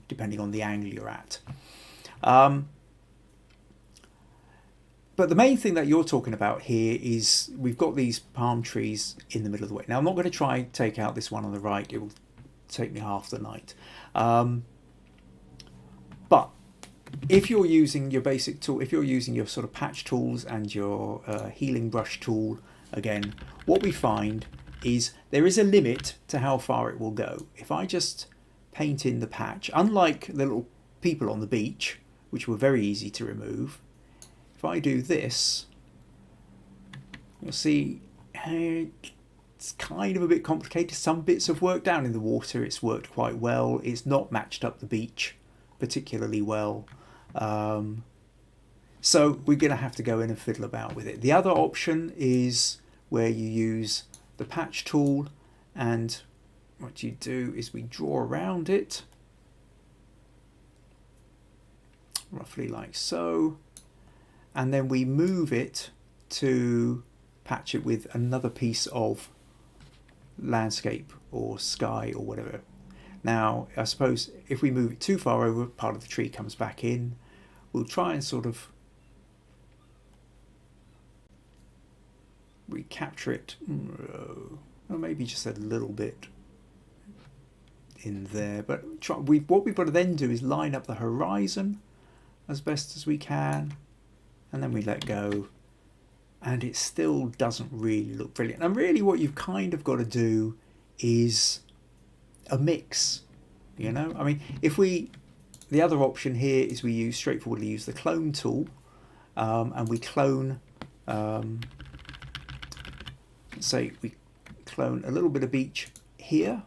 depending on the angle you're at. But the main thing that you're talking about here is we've got these palm trees in the middle of the way. Now I'm not going to try take out this one on the right. It will take me half the night. But if you're using your basic tool, if you're using your sort of patch tools and your healing brush tool, again, what we find is there is a limit to how far it will go. If I just paint in the patch, unlike the little people on the beach, which were very easy to remove, if I do this, you'll see it's kind of a bit complicated. Some bits have worked down in the water. It's worked quite well. It's not matched up the beach particularly well. So we're going to have to go in and fiddle about with it. The other option is where you use the patch tool, and what you do is we draw around it, roughly like so, and then we move it to patch it with another piece of landscape or sky or whatever. Now, I suppose if we move it too far over, part of the tree comes back in. We'll try and sort of recapture it, or maybe just a little bit in there. But what we've got to then do is line up the horizon as best as we can, and then we let go, and it still doesn't really look brilliant. And really what you've kind of got to do is a mix, you know. I mean, the other option here is we straightforwardly use the clone tool, and we clone, say we clone a little bit of beach here,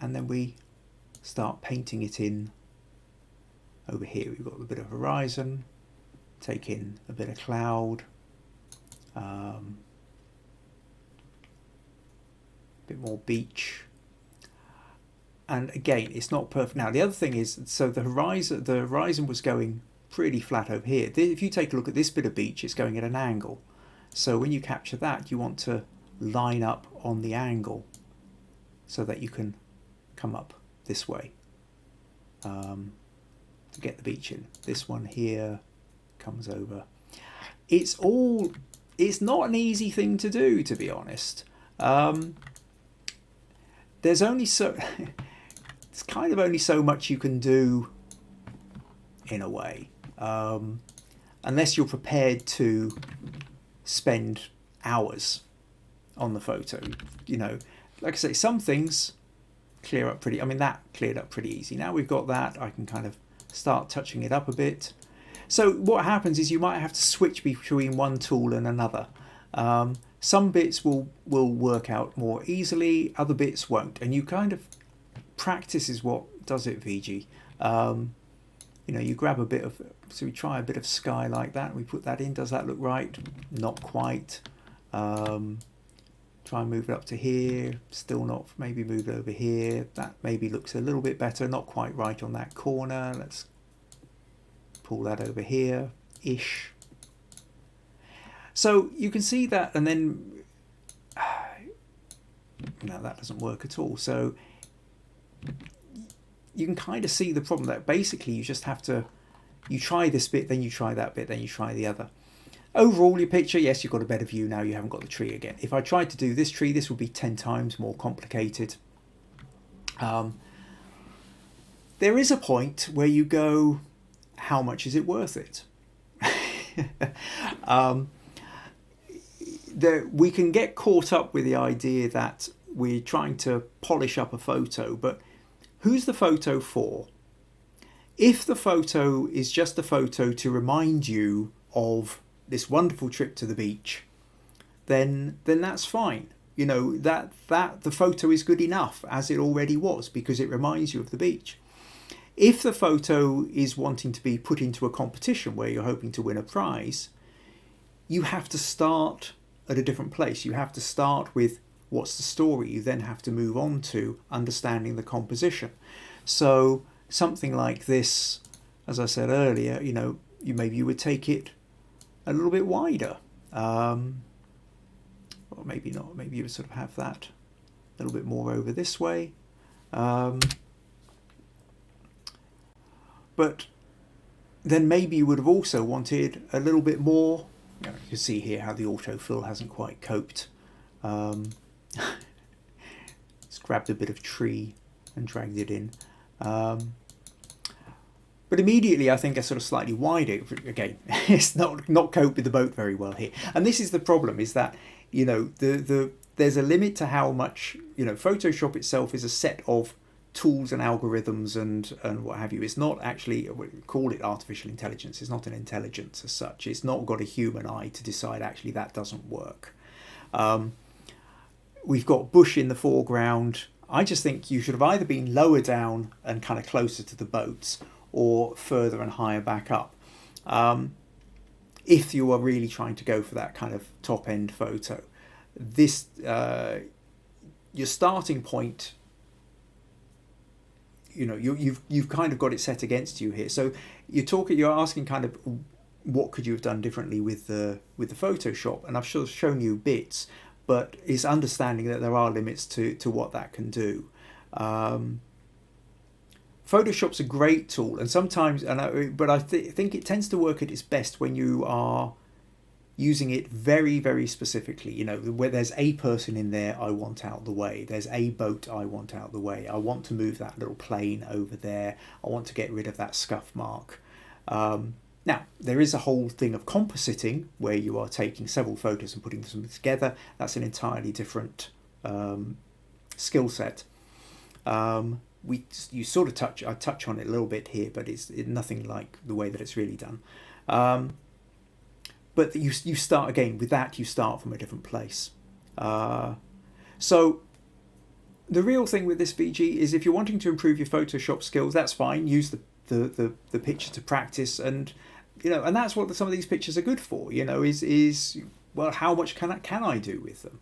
and then we start painting it in over here. We've got a bit of horizon, take in a bit of cloud, bit more beach. And again, it's not perfect. Now the other thing is, so the horizon was going pretty flat over here. If you take a look at this bit of beach, it's going at an angle. So when you capture that, you want to line up on the angle so that you can come up this way to get the beach in. This one here comes over. It's not an easy thing to do, to be honest. There's only it's kind of only so much you can do in a way, unless you're prepared to spend hours on the photo. You know, like I say, some things clear up pretty, I mean, that cleared up pretty easy. Now we've got that, I can kind of start touching it up a bit. So what happens is you might have to switch between one tool and another. Some bits will work out more easily, other bits won't, and you kind of practice is what does it, VG. You know, you grab a bit of, so we try a bit of sky like that, we put that in. Does that look right? Not quite. Try and move it up to here, still not. Maybe move it over here. That maybe looks a little bit better, not quite right on that corner. Let's pull that over here ish. So you can see that, and then no, that doesn't work at all. So you can kind of see the problem, that basically you just have to, you try this bit, then you try that bit, then you try the other. Overall, your picture, yes, you've got a better view now, you haven't got the tree again. If I tried to do this tree, this would be 10 times more complicated. There is a point where you go, how much is it worth it? We can get caught up with the idea that we're trying to polish up a photo, but who's the photo for? If the photo is just a photo to remind you of this wonderful trip to the beach, then that's fine. You know, that the photo is good enough as it already was, because it reminds you of the beach. If the photo is wanting to be put into a competition where you're hoping to win a prize, you have to start at a different place. You have to start with what's the story. You then have to move on to understanding the composition. So something like this, as I said earlier, you know, maybe you would take it a little bit wider, or maybe not. Maybe you would sort of have that little bit more over this way. But then maybe you would have also wanted a little bit more. You can see here how the autofill hasn't quite coped. It's grabbed a bit of tree and dragged it in. But immediately I think I sort of slightly wider. Again, it's not coped with the boat very well here. And this is the problem, is that, you know, there's a limit to how much, you know, Photoshop itself is a set of tools and algorithms and what have you. It's not actually, we call it artificial intelligence. It's not an intelligence as such. It's not got a human eye to decide actually that doesn't work. We've got bush in the foreground. I just think you should have either been lower down and kind of closer to the boats, or further and higher back up, if you are really trying to go for that kind of top end photo. This your starting point, you know, you've kind of got it set against you here. So you're asking kind of what could you have done differently with the Photoshop, and I've sort of shown you bits, but it's understanding that there are limits to what that can do. Photoshop's a great tool, and sometimes, but I think it tends to work at its best when you are using it very, very specifically. You know, where there's a person in there I want out the way, there's a boat I want out the way, I want to move that little plane over there, I want to get rid of that scuff mark. Now, there is a whole thing of compositing, where you are taking several photos and putting them together. That's an entirely different skill set. You sort of I touch on it a little bit here, but it's nothing like the way that it's really done. But you start again with that. You start from a different place. So the real thing with this VG is, if you're wanting to improve your Photoshop skills, that's fine. Use the picture to practice, and you know, and that's what some of these pictures are good for. You know, is well, how much can I do with them?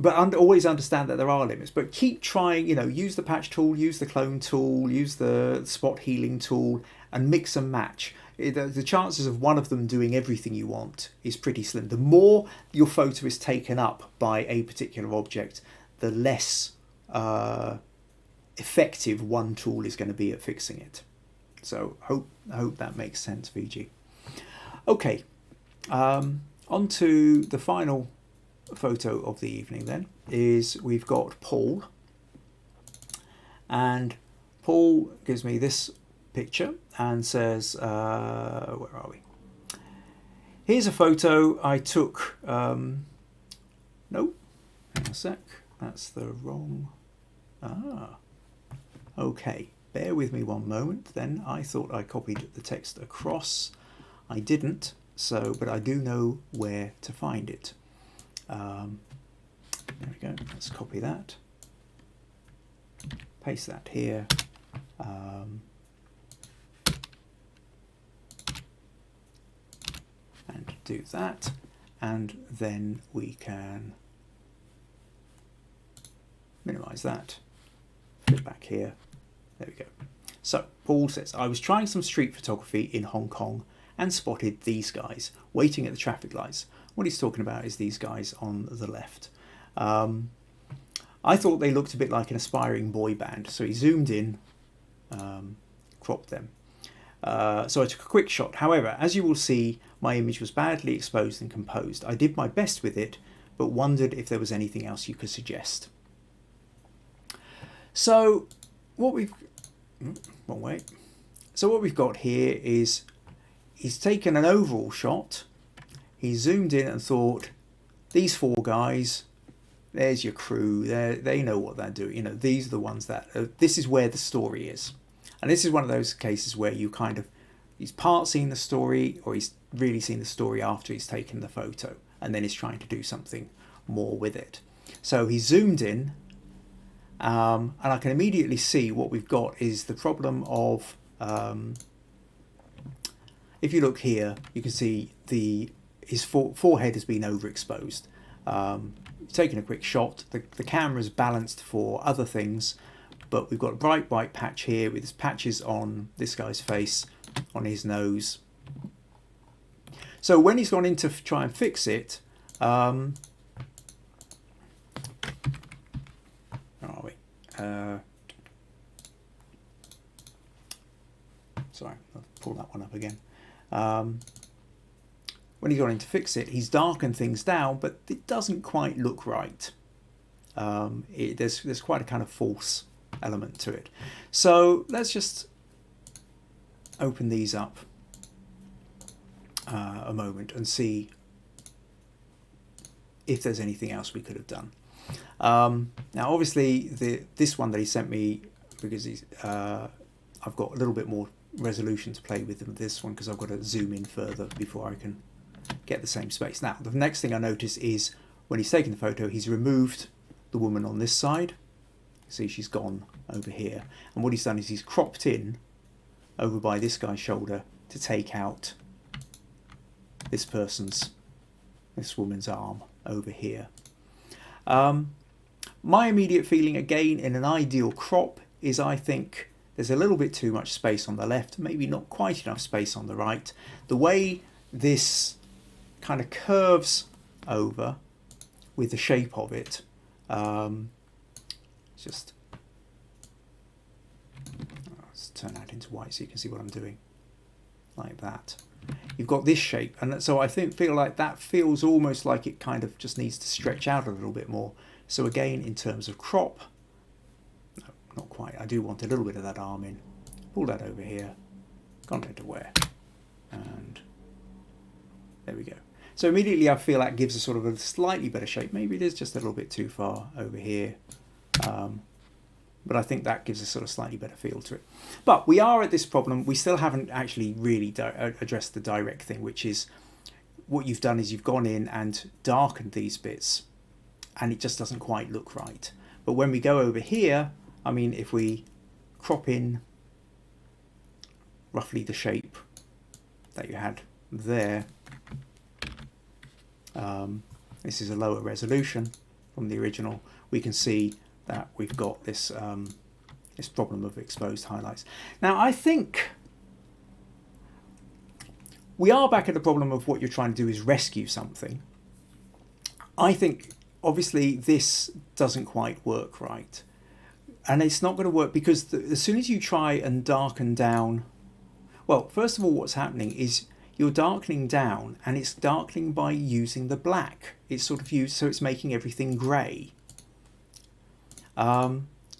But always understand that there are limits. But keep trying, you know, use the patch tool, use the clone tool, use the spot healing tool, and mix and match. The chances of one of them doing everything you want is pretty slim. The more your photo is taken up by a particular object, the less effective one tool is going to be at fixing it. So I hope that makes sense, VG. Okay, on to the final photo of the evening then. We've got Paul, and Paul gives me this picture and says, where are we? Here's a photo I took, no, hang on a sec, that's the wrong, okay, bear with me one moment then. I thought I copied the text across. I didn't, but I do know where to find it. There we go, let's copy that, paste that here, and do that, and then we can minimize that, flip back here, there we go. So Paul says, I was trying some street photography in Hong Kong and spotted these guys waiting at the traffic lights. What he's talking about is these guys on the left. I thought they looked a bit like an aspiring boy band, so he zoomed in, cropped them. So I took a quick shot. However, as you will see, my image was badly exposed and composed. I did my best with it, but wondered if there was anything else you could suggest. So what we've got here is he's taken an overall shot. He zoomed in and thought, these four guys, there's your crew. They know what they're doing. You know, these are the ones that. This is where the story is, and this is one of those cases where you kind of, he's part seen the story, or he's really seen the story after he's taken the photo, and then he's trying to do something more with it. So he zoomed in, and I can immediately see what we've got is the problem of. If you look here, you can see his forehead has been overexposed. Taking a quick shot, the camera's balanced for other things, but we've got a bright white patch here with his patches on this guy's face, on his nose. So when he's gone in to try and fix it, sorry, I'll pull that one up again. When he's gone in to fix it, he's darkened things down, but it doesn't quite look right. There's quite a kind of false element to it. So let's just open these up a moment and see if there's anything else we could have done. Now obviously this one that he sent me, because I've got a little bit more resolution to play with than this one, because I've got to zoom in further before I can get the same space. Now the next thing I notice is when he's taken the photo, he's removed the woman on this side. See, she's gone over here, and what he's done is he's cropped in over by this guy's shoulder to take out this woman's arm over here. My immediate feeling, again, in an ideal crop, is I think there's a little bit too much space on the left, maybe not quite enough space on the right. The way this kind of curves over with the shape of it, let's turn that into white so you can see what I'm doing, like that. You've got this shape, and so I feel like that feels almost like it kind of just needs to stretch out a little bit more. So again, in terms of crop, no, not quite. I do want a little bit of that arm in. Pull that over here, content aware, and there we go. So immediately I feel that gives a sort of a slightly better shape. Maybe it is just a little bit too far over here. But I think that gives a sort of slightly better feel to it. But we are at this problem. We still haven't actually really addressed the direct thing, which is what you've done is you've gone in and darkened these bits, and it just doesn't quite look right. But when we go over here, I mean, if we crop in roughly the shape that you had there, this is a lower resolution from the original, we can see that we've got this this problem of exposed highlights. Now I think we are back at the problem of what you're trying to do is rescue something. I think obviously this doesn't quite work right, and it's not going to work because as soon as you try and darken down, well, first of all, what's happening is you're darkening down, and it's darkening by using the black. It's sort of used, so it's making everything grey.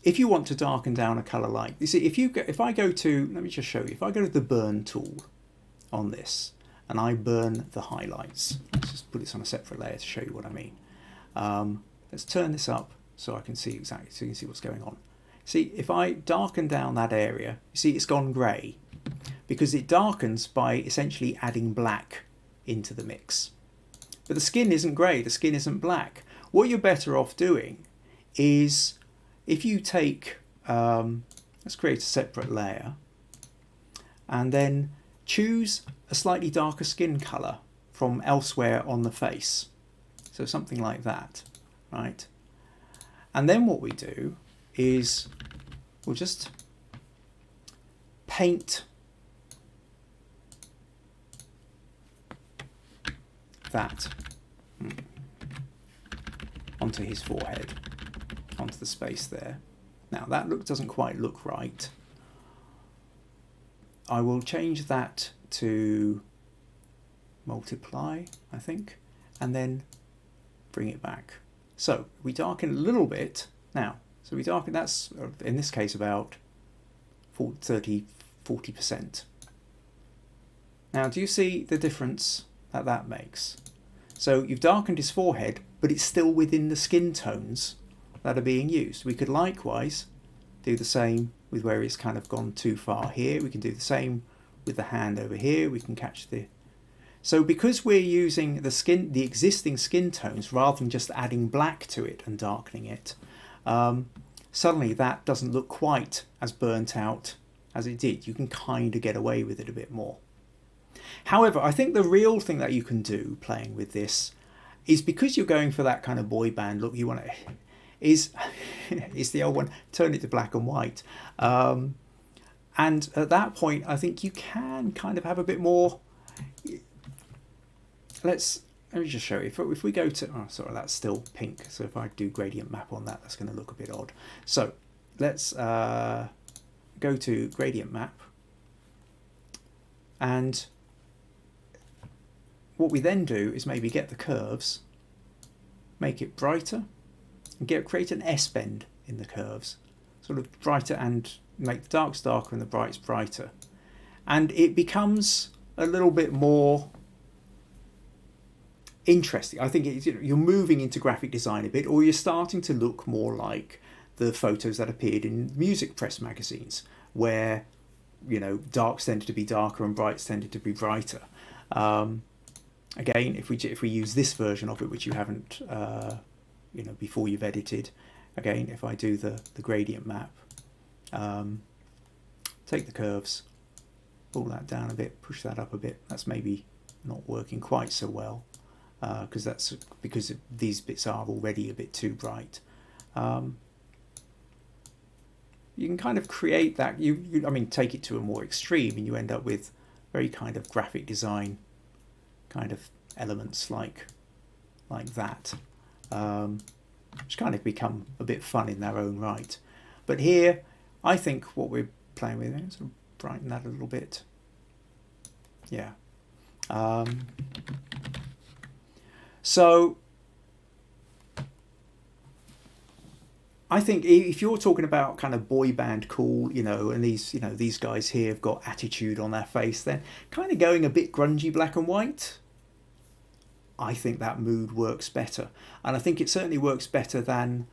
If you want to darken down a colour like, you see, if I go to, let me just show you, if I go to the burn tool on this and I burn the highlights, let's just put this on a separate layer to show you what I mean. Let's turn this up so I can see exactly, so you can see what's going on. See, if I darken down that area, you see it's gone grey because it darkens by essentially adding black into the mix. But the skin isn't grey, the skin isn't black. What you're better off doing is, if you take, let's create a separate layer, and then choose a slightly darker skin colour from elsewhere on the face. So something like that, right? And then what we do is we'll just paint that onto his forehead, onto the space there. Now that doesn't quite look right. I will change that to multiply, I think, and then bring it back. So we darken a little bit now. So we darken, that's in this case about 40%. Now do you see the difference that that makes? So you've darkened his forehead, but it's still within the skin tones that are being used. We could likewise do the same with where it's kind of gone too far here. We can do the same with the hand over here. We can catch the... So because we're using the existing skin tones rather than just adding black to it and darkening it, suddenly that doesn't look quite as burnt out as it did. You can kind of get away with it a bit more. However, I think the real thing that you can do playing with this is, because you're going for that kind of boy band look, you want to, is the old one, turn it to black and white. And at that point, I think you can kind of have a bit more, let me just show you. If we go to, oh sorry, that's still pink. So if I do gradient map on that, that's going to look a bit odd. So let's go to gradient map, and what we then do is maybe get the curves, make it brighter, and create an S-bend in the curves, sort of brighter, and make the darks darker and the brights brighter. And it becomes a little bit more interesting. I think it's, you're moving into graphic design a bit, or you're starting to look more like the photos that appeared in music press magazines, where darks tended to be darker and brights tended to be brighter. Again, if we use this version of it, which you haven't before you've edited, again, if I do the gradient map, take the curves, pull that down a bit, push that up a bit. That's maybe not working quite so well, because these bits are already a bit too bright. You can kind of create that. Take it to a more extreme, and you end up with very kind of graphic design kind of elements like that, which kind of become a bit fun in their own right. But here, I think what we're playing with, sort of brighten that a little bit. Yeah. So I think if you're talking about kind of boy band cool, and these guys here have got attitude on their face, then kind of going a bit grungy black and white, I think that mood works better. And I think it certainly works better than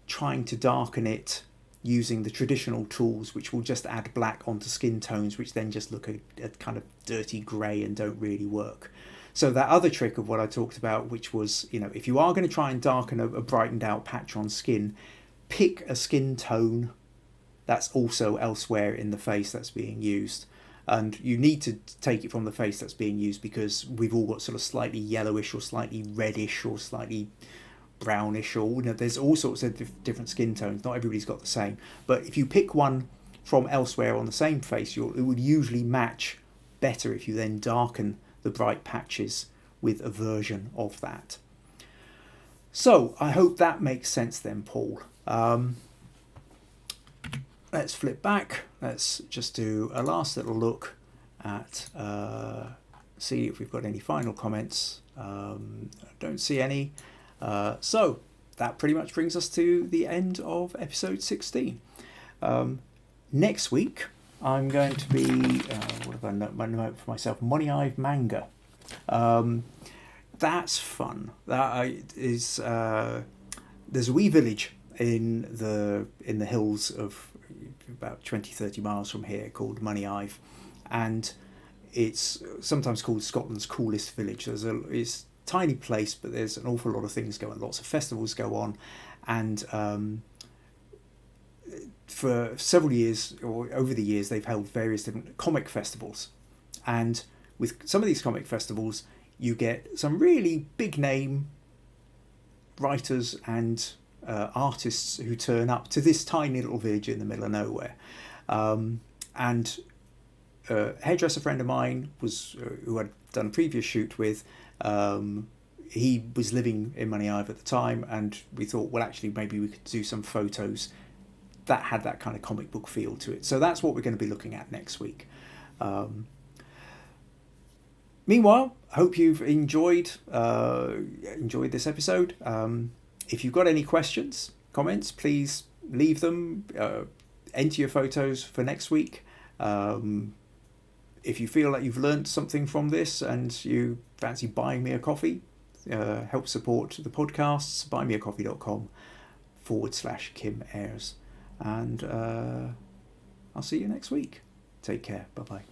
trying to darken it using the traditional tools, which will just add black onto skin tones, which then just look a kind of dirty grey and don't really work. So that other trick of what I talked about, which was, if you are going to try and darken a brightened out patch on skin, pick a skin tone that's also elsewhere in the face that's being used. And you need to take it from the face that's being used, because we've all got sort of slightly yellowish or slightly reddish or slightly brownish, or there's all sorts of different skin tones. Not everybody's got the same. But if you pick one from elsewhere on the same face, it would usually match better if you then darken the bright patches with a version of that. So I hope that makes sense then, Paul. Let's flip back. Let's just do a last little look at see if we've got any final comments. I don't see any. So that pretty much brings us to the end of episode 16. Next week I'm going to be what have I note for myself? Money Eye manga. That's fun. That is there's a wee village in the hills of about 20-30 miles from here called Money Eye, and it's sometimes called Scotland's coolest village. It's a tiny place, but there's an awful lot of things going on. Lots of festivals go on, and for several years, or over the years, they've held various different comic festivals. And with some of these comic festivals, you get some really big name writers and artists who turn up to this tiny little village in the middle of nowhere. And a hairdresser friend of mine who I'd done a previous shoot with, he was living in Money Eye at the time, and we thought, well, actually, maybe we could do some photos that had that kind of comic book feel to it. So that's what we're going to be looking at next week. Meanwhile, I hope you've enjoyed this episode. If you've got any questions, comments, please leave them. Enter your photos for next week. If you feel like you've learned something from this and you fancy buying me a coffee, help support the podcasts, buymeacoffee.com/Kim Ayres. And I'll see you next week. Take care. Bye-bye.